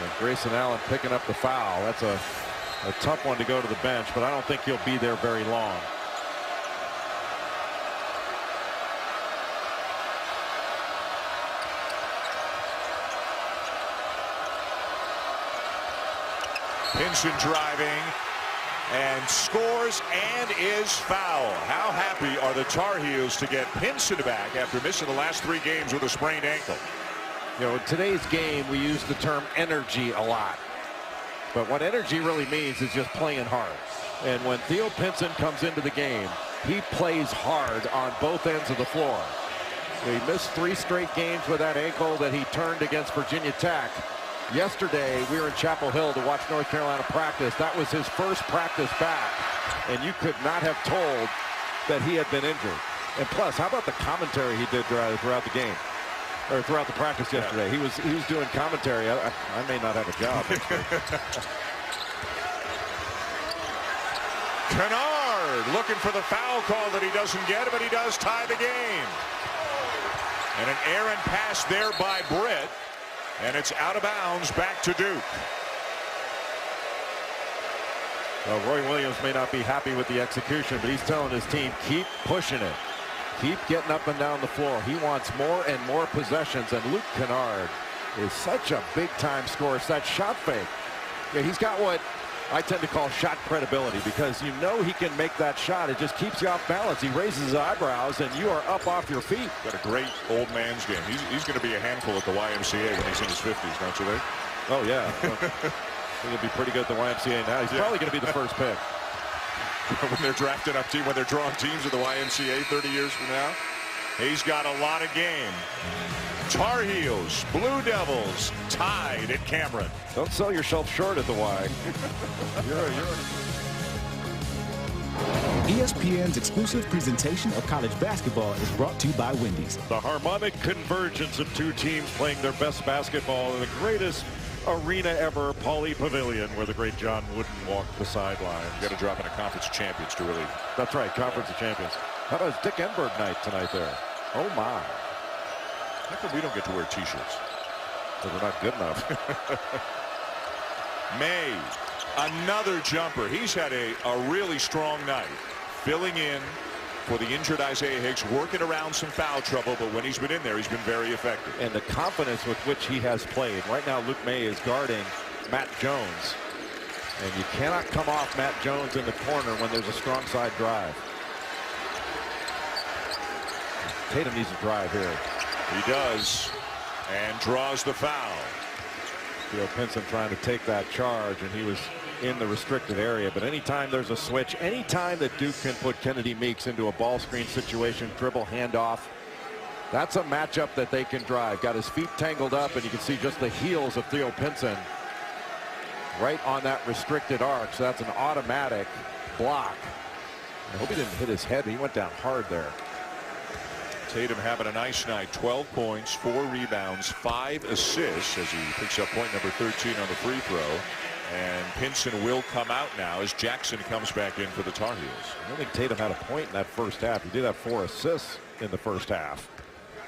Speaker 2: And Grayson Allen picking up the foul. That's a tough one to go to the bench, but I don't think he'll be there very long.
Speaker 1: Pinson driving and scores and is fouled. How happy are the Tar Heels to get Pinson back after missing the last 3 games with a sprained ankle?
Speaker 2: You know, in today's game, we use the term energy a lot. But what energy really means is just playing hard. And when Theo Pinson comes into the game, he plays hard on both ends of the floor. He missed 3 straight games with that ankle that he turned against Virginia Tech. Yesterday, we were in Chapel Hill to watch North Carolina practice. That was his first practice back. And you could not have told that he had been injured. And plus, how about the commentary he did throughout the game? Or throughout the practice yesterday. He was doing commentary. I may not have a job.
Speaker 1: Kennard looking for the foul call that he doesn't get, but he does tie the game. And an errant pass there by Britt, and it's out of bounds back to Duke.
Speaker 2: Well, Roy Williams may not be happy with the execution, but he's telling his team, keep pushing it. Keep getting up and down the floor. He wants more and more possessions, and Luke Kennard is such a big-time scorer. It's that shot fake. Yeah, he's got what I tend to call shot credibility, because you know he can make that shot. It just keeps you off balance. He raises his eyebrows, and you are up off your feet.
Speaker 1: Got a great old man's game. He's going to be a handful at the YMCA when he's in his 50s, don't you think?
Speaker 2: Oh, yeah. He'll be pretty good at the YMCA now. He's probably going to be the first pick.
Speaker 1: When they're drafting up when they're drawing teams at the YMCA 30 years from now. He's got a lot of game. Tar Heels, Blue Devils tied at Cameron.
Speaker 2: Don't sell yourself short at the Y.
Speaker 8: ESPN's exclusive presentation of college basketball is brought to you by Wendy's.
Speaker 9: The harmonic convergence of 2 teams playing their best basketball in the greatest arena ever, Pauley Pavilion, where the great John Wooden walked the sideline.
Speaker 1: You got to drop in a Conference of Champions to really.
Speaker 2: That's right, Conference of Champions. How about Dick Enberg night tonight there? Oh my!
Speaker 1: How come we don't get to wear T-shirts?
Speaker 2: Because we're not good enough.
Speaker 1: May, another jumper. He's had a really strong night, filling in for the injured Isaiah Hicks, working around some foul trouble, but when he's been in there, he's been very effective.
Speaker 2: And the confidence with which he has played. Right now, Luke May is guarding Matt Jones. And you cannot come off Matt Jones in the corner when there's a strong side drive. Tatum needs a drive here.
Speaker 1: He does, and draws the foul.
Speaker 2: Theo Pinson trying to take that charge, and he was in the restricted area. But anytime there's a switch, anytime that Duke can put Kennedy Meeks into a ball screen situation, dribble, handoff, that's a matchup that they can drive. Got his feet tangled up, and you can see just the heels of Theo Pinson right on that restricted arc. So that's an automatic block. I hope he didn't hit his head. He went down hard there.
Speaker 1: Tatum having a nice night. 12 points, 4 rebounds, 5 assists as he picks up point number 13 on the free throw. And Pinson will come out now as Jackson comes back in for the Tar Heels.
Speaker 2: I don't think Tatum had a point in that first half. He did have 4 assists in the first half.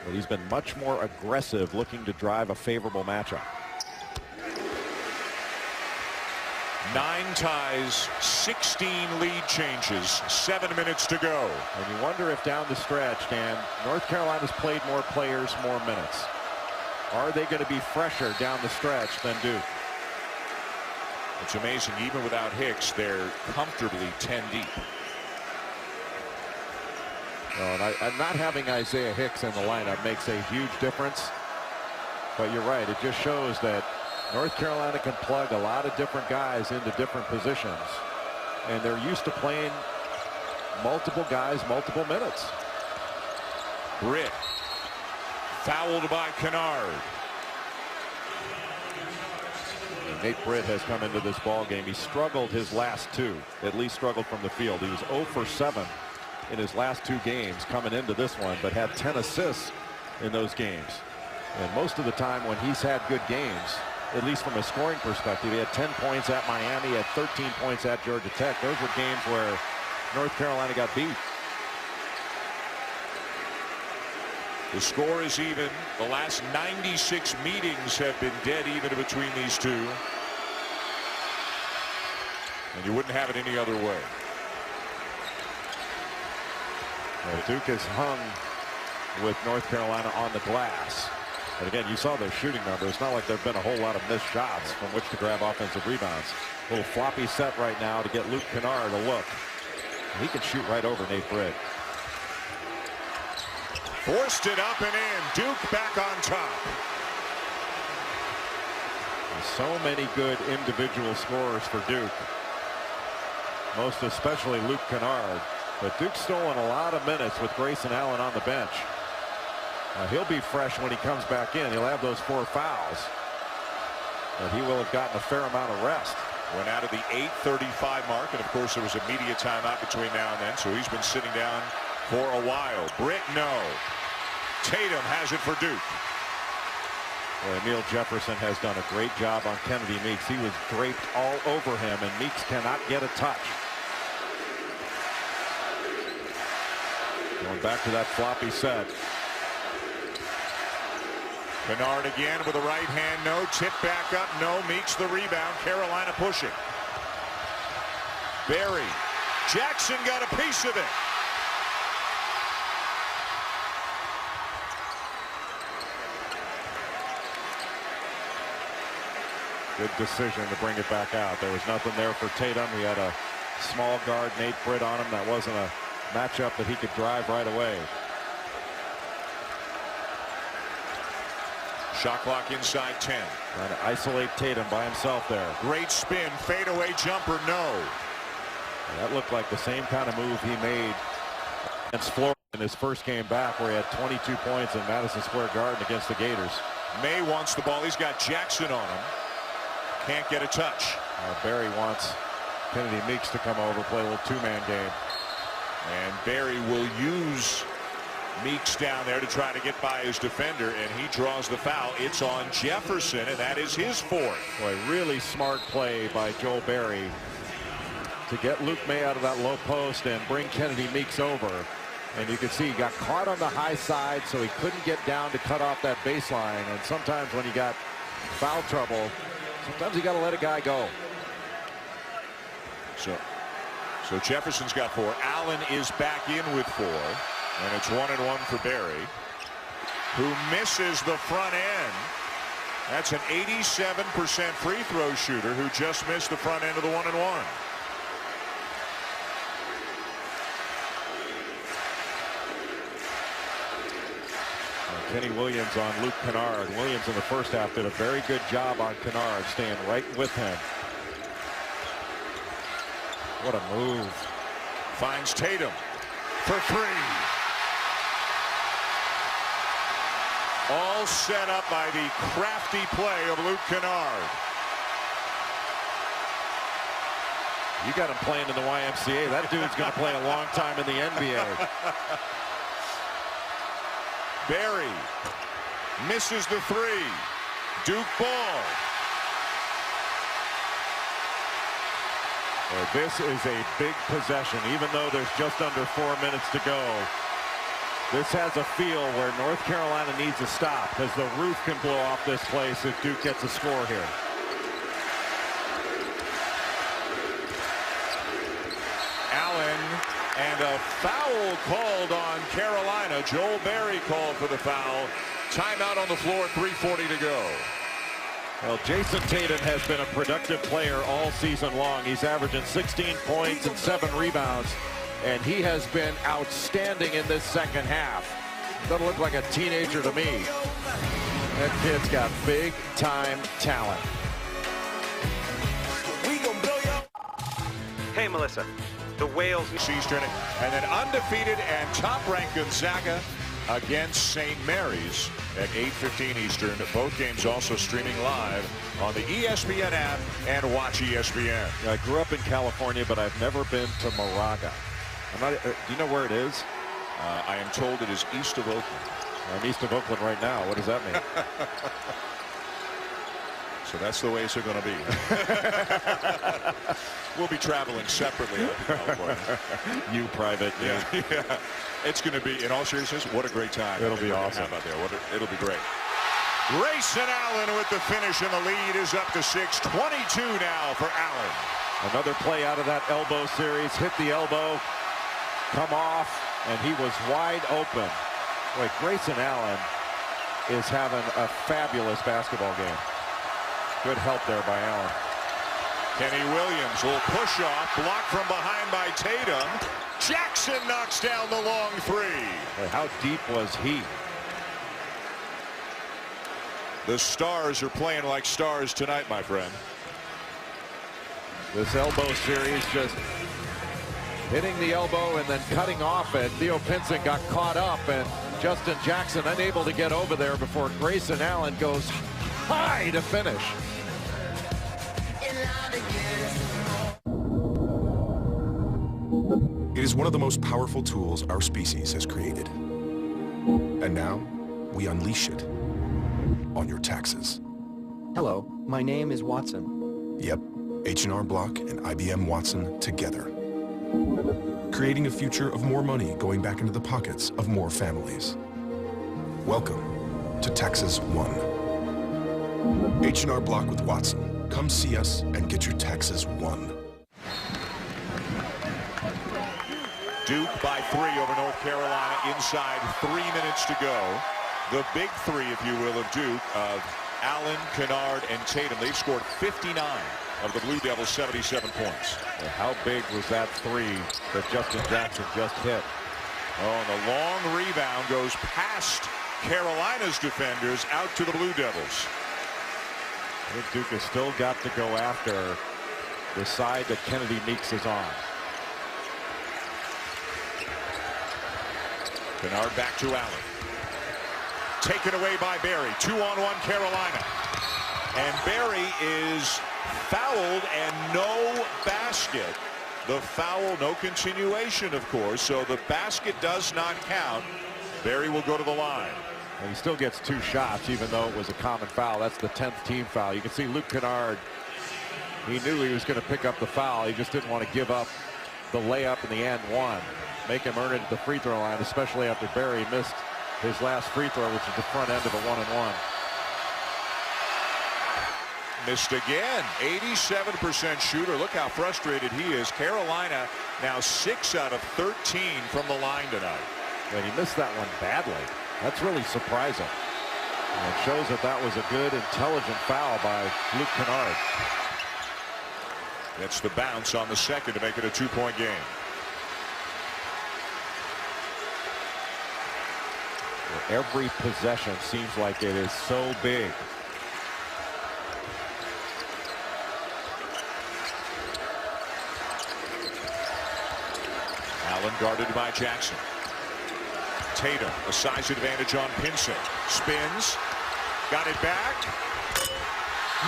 Speaker 2: But he's been much more aggressive, looking to drive a favorable matchup.
Speaker 1: 9 ties, 16 lead changes, 7 minutes to go.
Speaker 2: And you wonder if down the stretch, Dan, North Carolina's played more players, more minutes. Are they going to be fresher down the stretch than Duke?
Speaker 1: It's amazing, even without Hicks, they're comfortably 10 deep.
Speaker 2: Well, and not having Isaiah Hicks in the lineup makes a huge difference. But you're right, it just shows that North Carolina can plug a lot of different guys into different positions. And they're used to playing multiple guys, multiple minutes.
Speaker 1: Britt fouled by Kennard.
Speaker 2: Nate Britt has come into this ball game. He struggled his last 2, at least struggled from the field. He was 0 for 7 in his last 2 games coming into this one, but had 10 assists in those games. And most of the time when he's had good games, at least from a scoring perspective, he had 10 points at Miami, he had 13 points at Georgia Tech. Those were games where North Carolina got beat.
Speaker 1: The score is even. The last 96 meetings have been dead even between these two. And you wouldn't have it any other way.
Speaker 2: Well, Duke has hung with North Carolina on the glass. But again, you saw those shooting numbers. It's not like there have been a whole lot of missed shots from which to grab offensive rebounds. A little floppy set right now to get Luke Kennard a look. He can shoot right over Nate Britt.
Speaker 1: Forced it up and in. Duke back on top.
Speaker 2: So many good individual scorers for Duke. Most especially Luke Kennard. But Duke's stolen a lot of minutes with Grayson Allen on the bench. He'll be fresh when he comes back in. He'll have those 4 fouls. But he will have gotten a fair amount of rest.
Speaker 1: Went out of the 8:35 mark, and of course there was a media timeout between now and then, so he's been sitting down for a while. Britt, no. Tatum has it for Duke.
Speaker 2: Well, Emil Jefferson has done a great job on Kennedy Meeks. He was draped all over him, and Meeks cannot get a touch. Going back to that floppy set.
Speaker 1: Kennard again with a right hand, no. Tip back up, no. Meeks the rebound. Carolina pushing. Barry. Jackson got a piece of it.
Speaker 2: Good decision to bring it back out. There was nothing there for Tatum. He had a small guard, Nate Britt, on him. That wasn't a matchup that he could drive right away.
Speaker 1: Shot clock inside 10.
Speaker 2: Trying to isolate Tatum by himself there.
Speaker 1: Great spin, fadeaway jumper, no.
Speaker 2: That looked like the same kind of move he made against Florida in his first game back, where he had 22 points in Madison Square Garden against the Gators.
Speaker 1: May wants the ball. He's got Jackson on him. Can't get a touch.
Speaker 2: Barry wants Kennedy Meeks to come over, play a little 2-man game.
Speaker 1: And Barry will use Meeks down there to try to get by his defender, and he draws the foul. It's on Jefferson, and that is his 4th.
Speaker 2: Boy, really smart play by Joel Barry to get Luke May out of that low post and bring Kennedy Meeks over. And you can see he got caught on the high side, so he couldn't get down to cut off that baseline. And sometimes when you got foul trouble, sometimes you got to let a guy go.
Speaker 1: So Jefferson's got 4. Allen is back in with 4. And it's 1-1 for Barry, who misses the front end. That's an 87% free throw shooter who just missed the front end of the 1-1.
Speaker 2: Kenny Williams on Luke Kennard. Williams in the first half did a very good job on Kennard, staying right with him. What a move.
Speaker 1: Finds Tatum for 3. All set up by the crafty play of Luke Kennard.
Speaker 2: You got him playing in the YMCA. That dude's going to play a long time in the NBA.
Speaker 1: Barry misses the three. Duke ball.
Speaker 9: Well, this is a big possession, even though there's just under 4 minutes to go. This has a feel where North Carolina needs a stop, because the roof can blow off this place if Duke gets a score here.
Speaker 1: Allen, and a foul called on Carolina. Joel Berry called for the foul. Timeout on the floor, 3:40 to go.
Speaker 9: Well, Jason Tatum has been a productive player all season long. He's averaging 16 points and 7 rebounds, and he has been outstanding in this second half. Doesn't look like a teenager to me. That kid's got big-time talent.
Speaker 10: Hey, Melissa. The Whales.
Speaker 1: Eastern, and then undefeated and top-ranked Gonzaga against St. Mary's at 8:15 Eastern. Both games also streaming live on the ESPN app and Watch ESPN.
Speaker 9: I grew up in California, but I've never been to Moraga. Do you know where it is?
Speaker 1: I am told it is east of Oakland.
Speaker 9: I'm east of Oakland right now. What does that mean?
Speaker 1: So that's the way it's going to be. We'll be traveling separately out to California.
Speaker 9: You private.
Speaker 1: Yeah. It's going to be, in all seriousness, what a great time.
Speaker 9: It'll be awesome.
Speaker 1: Out there. It'll be great. Grayson Allen with the finish, and the lead is up to 6. 22 now for Allen.
Speaker 9: Another play out of that elbow series. Hit the elbow, come off, and he was wide open. Boy, Grayson Allen is having a fabulous basketball game. Good help there by Allen.
Speaker 1: Kenny Williams will push off, blocked from behind by Tatum. Jackson knocks down the long three.
Speaker 9: Boy, how deep was he?
Speaker 1: The Stars are playing like stars tonight, my friend.
Speaker 9: This elbow series just hitting the elbow and then cutting off it. Theo Pinson got caught up, and Justin Jackson unable to get over there before Grayson Allen goes high to finish.
Speaker 11: It is one of the most powerful tools our species has created. And now, we unleash it on your taxes.
Speaker 12: Hello, my name is Watson.
Speaker 11: Yep, H&R Block and IBM Watson together. Creating a future of more money going back into the pockets of more families. Welcome to Taxes One. H&R Block with Watson. Come see us and get your taxes won.
Speaker 1: Duke by 3 over North Carolina inside 3 minutes to go. The big three, if you will, of Duke, of Allen, Kennard, and Tatum. They've scored 59 of the Blue Devils' 77 points.
Speaker 9: Well, how big was that three that Justin Jackson just hit?
Speaker 1: Oh, and the long rebound goes past Carolina's defenders out to the Blue Devils.
Speaker 9: I think Duke has still got to go after the side that Kennedy Meeks is on.
Speaker 1: Kennard back to Allen. Taken away by Barry. 2-on-1 Carolina. And Barry is fouled and no basket. The foul, no continuation, of course. So the basket does not count. Barry will go to the line.
Speaker 9: And he still gets 2 shots, even though it was a common foul. That's the 10th team foul. You can see Luke Kennard. He knew he was going to pick up the foul. He just didn't want to give up the layup in the end one. Make him earn it at the free throw line, especially after Barry missed his last free throw, which is the front end of a 1-and-1.
Speaker 1: Missed again. 87% shooter. Look how frustrated he is. Carolina now 6 out of 13 from the line tonight.
Speaker 9: And he missed that one badly. That's really surprising. And it shows that that was a good, intelligent foul by Luke Kennard.
Speaker 1: That's the bounce on the second to make it a 2-point game.
Speaker 9: Every possession seems like it is so big.
Speaker 1: Allen guarded by Jackson. Tatum, a size advantage on Pinson. Spins. Got it back.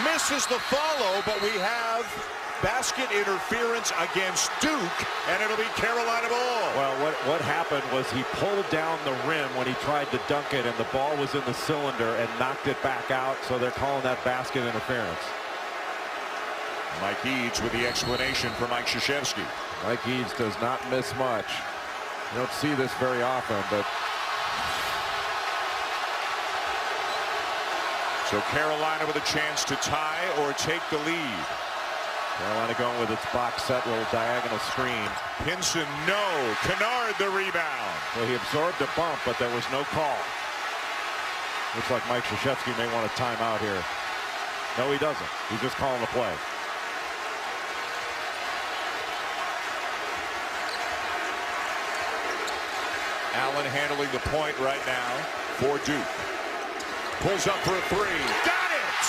Speaker 1: Misses the follow, but we have basket interference against Duke, and it'll be Carolina ball.
Speaker 9: Well, what happened was he pulled down the rim when he tried to dunk it, and the ball was in the cylinder and knocked it back out, so they're calling that basket interference.
Speaker 1: Mike Eads with the explanation for Mike Krzyzewski.
Speaker 9: Mike Eads does not miss much. You don't see this very often, but...
Speaker 1: So Carolina with a chance to tie or take the lead.
Speaker 9: Carolina going with its box set, little diagonal screen.
Speaker 1: Pinson, no. Kennard the rebound.
Speaker 9: Well, he absorbed a bump, but there was no call. Looks like Mike Krzyzewski may want a timeout here. No, he doesn't. He's just calling the play.
Speaker 1: Allen handling the point right now for Duke. Pulls up for a three. Got it!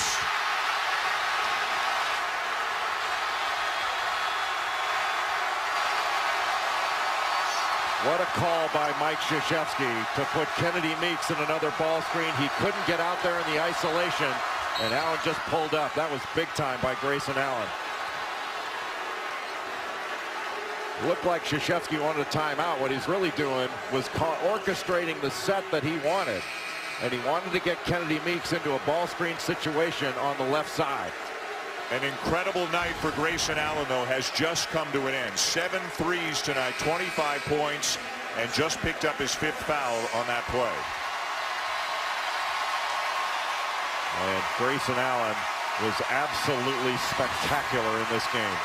Speaker 9: What a call by Mike Krzyzewski to put Kennedy Meeks in another ball screen. He couldn't get out there in the isolation, and Allen just pulled up. That was big time by Grayson Allen. Looked like Krzyzewski wanted a timeout. What he's really doing was orchestrating the set that he wanted. And he wanted to get Kennedy Meeks into a ball screen situation on the left side.
Speaker 1: An incredible night for Grayson Allen, though, has just come to an end. 7 threes tonight, 25 points, and just picked up his 5th foul on that play.
Speaker 9: And Grayson Allen was absolutely spectacular in this game.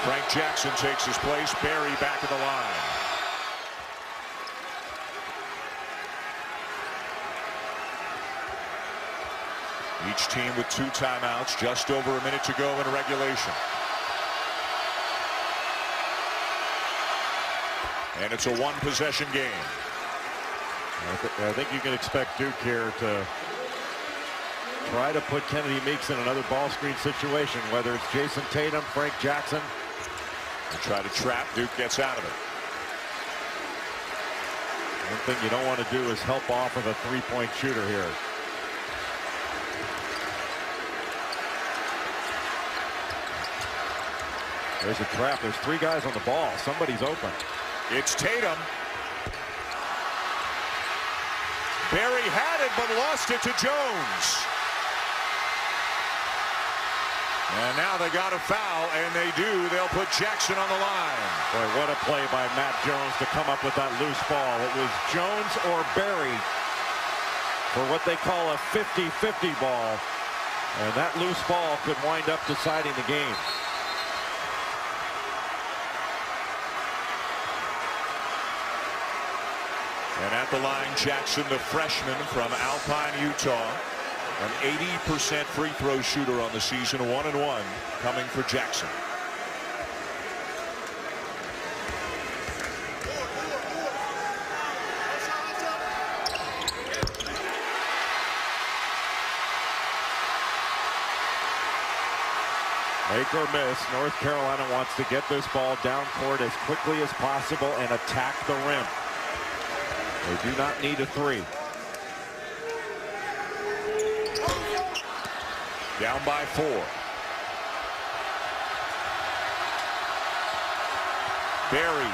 Speaker 1: Frank Jackson takes his place. Barry back at the line. Each team with 2 timeouts, just over a minute to go in regulation. And it's a 1-possession game.
Speaker 9: I think you can expect Duke here to try to put Kennedy Meeks in another ball screen situation, whether it's Jason Tatum, Frank Jackson.
Speaker 1: They try to trap. Duke gets out of it.
Speaker 9: One thing you don't want to do is help off of a 3-point shooter here. There's a trap. There's 3 guys on the ball. Somebody's open.
Speaker 1: It's Tatum. Barry had it, but lost it to Jones. And now they got a foul, and they do. They'll put Jackson on the line.
Speaker 9: Boy, what a play by Matt Jones to come up with that loose ball. It was Jones or Barry for what they call a 50-50 ball. And that loose ball could wind up deciding the game.
Speaker 1: And at the line, Jackson, the freshman from Alpine, Utah. An 80% free throw shooter on the season, 1-1 coming for Jackson.
Speaker 9: Make or miss, North Carolina wants to get this ball down court as quickly as possible and attack the rim. They do not need a 3.
Speaker 1: Down by 4. Barry,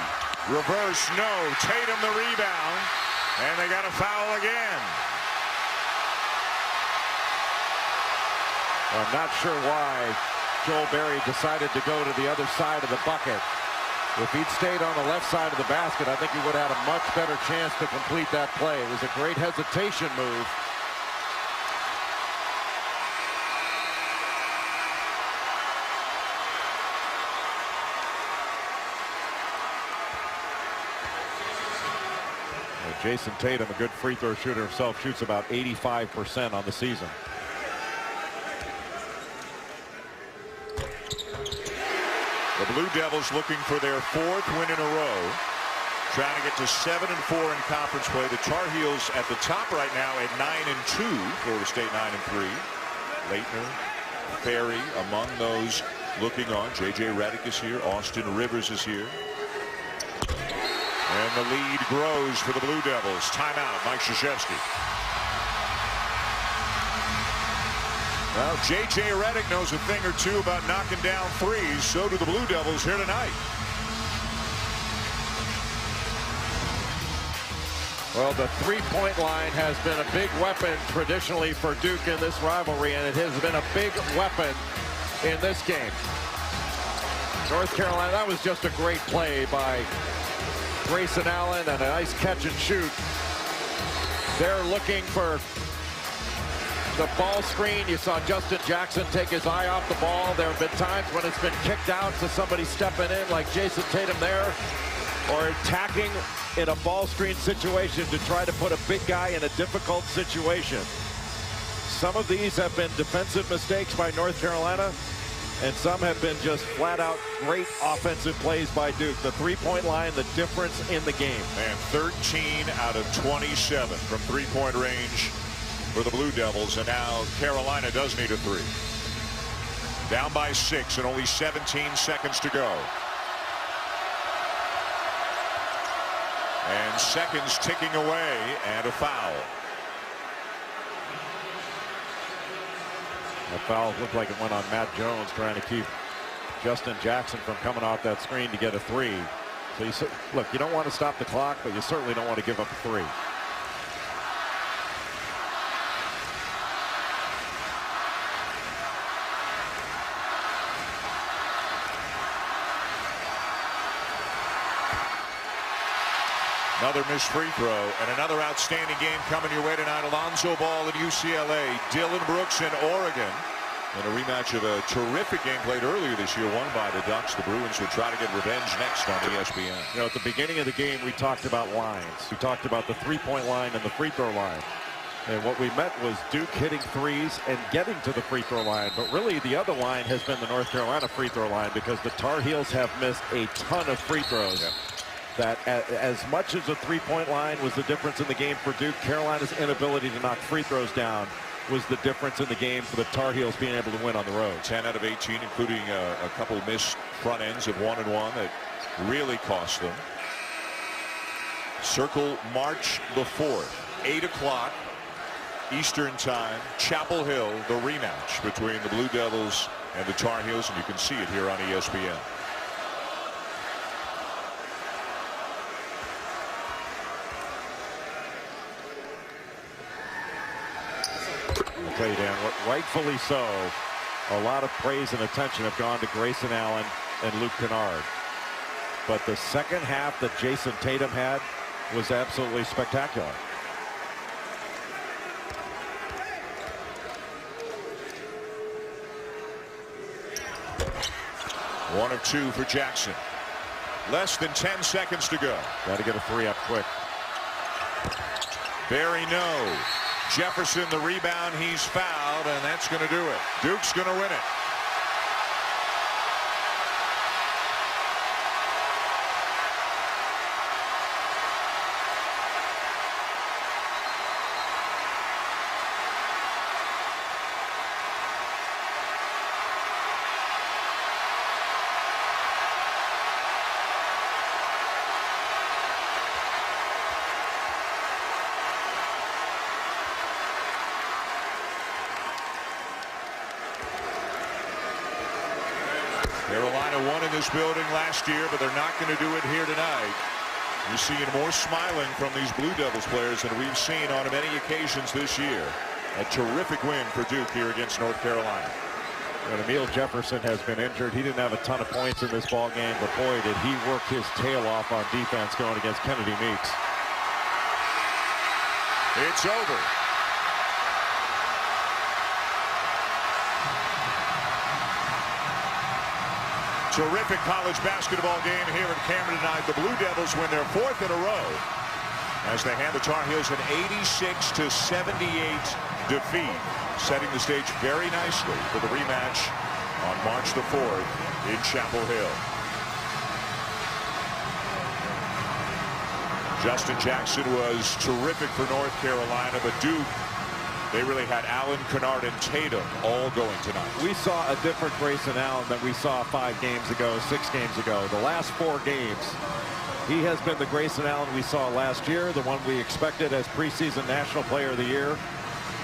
Speaker 1: reverse, no. Tatum the rebound, and they got a foul again.
Speaker 9: Well, I'm not sure why Joel Barry decided to go to the other side of the bucket. If he'd stayed on the left side of the basket, I think he would have had a much better chance to complete that play. It was a great hesitation move. Jason Tatum, a good free throw shooter himself, shoots about 85% on the season.
Speaker 1: The Blue Devils looking for their 4th win in a row, trying to get to 7-4 in conference play. The Tar Heels at the top right now at 9-2. Florida State 9-3. Laettner, Ferry among those looking on. J.J. Redick is here. Austin Rivers is here. And the lead grows for the Blue Devils. Timeout, Mike Krzyzewski. Well, J.J. Redick knows a thing or two about knocking down threes. So do the Blue Devils here tonight.
Speaker 2: Well, the three-point line has been a big weapon traditionally for Duke in this rivalry, and it has been a big weapon in this game. North Carolina, that was just a great play by Grayson Allen and a nice catch and shoot. They're looking for the ball screen. You saw Justin Jackson take his eye off the ball. There have been times when it's been kicked out to somebody stepping in like Jason Tatum there, or attacking in a ball screen situation to try to put a big guy in a difficult situation. Some of these have been defensive mistakes by North Carolina, and some have been just flat out great offensive plays by Duke. The three-point line, the difference in the game.
Speaker 1: And 13 out of 27 from three-point range for the Blue Devils, and now Carolina does need a three. Down by 6 and only 17 seconds to go. And seconds ticking away, and a foul.
Speaker 2: That foul looked like it went on Matt Jones, trying to keep Justin Jackson from coming off that screen to get a three. So look, you don't want to stop the clock, but you certainly don't want to give up a three.
Speaker 1: Another missed free throw, and another outstanding game coming your way tonight. Alonzo Ball at UCLA, Dylan Brooks in Oregon. And a rematch of a terrific game played earlier this year, won by the Ducks. The Bruins will try to get revenge next on ESPN.
Speaker 2: You know, at the beginning of the game, we talked about lines. We talked about the three-point line and the free throw line. And what we meant was Duke hitting threes and getting to the free throw line. But really, the other line has been the North Carolina free throw line, because the Tar Heels have missed a ton of free throws.
Speaker 1: Yep.
Speaker 2: That as much as the three-point line was the difference in the game for Duke, Carolina's inability to knock free throws down was the difference in the game for the Tar Heels being able to win on the road.
Speaker 1: 10 out of 18, including a couple missed front ends of 1-and-1 that really cost them. Circle March the 4th, 8 o'clock Eastern Time, Chapel Hill, the rematch between the Blue Devils and the Tar Heels, and you can see it here on ESPN.
Speaker 2: Okay, Dan, rightfully so, a lot of praise and attention have gone to Grayson Allen and Luke Kennard. But the second half that Jason Tatum had was absolutely spectacular.
Speaker 1: One of two for Jackson. Less than 10 seconds to go.
Speaker 2: Got to get a three up quick.
Speaker 1: Barry, no. Jefferson, the rebound, he's fouled, and that's going to do it. Duke's going to win it. Carolina won in this building last year, but they're not going to do it here tonight. You're seeing more smiling from these Blue Devils players than we've seen on many occasions this year. A terrific win for Duke here against North Carolina.
Speaker 2: And Emil Jefferson has been injured. He didn't have a ton of points in this ball game, but boy, did he work his tail off on defense going against Kennedy Meeks.
Speaker 1: It's over. Terrific college basketball game here in Cameron tonight. The Blue Devils win their 4th in a row as they hand the Tar Heels an 86-78 defeat, setting the stage very nicely for the rematch on March the 4th in Chapel Hill. Justin Jackson was terrific for North Carolina, but Duke, they really had Allen, Kennard, and Tatum all going tonight.
Speaker 2: We saw a different Grayson Allen than we saw 5 games ago, 6 games ago. The last 4 games,
Speaker 9: He has been the Grayson Allen we saw last year, the one we expected as preseason National Player of the Year.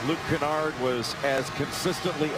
Speaker 9: Luke Kennard was as consistently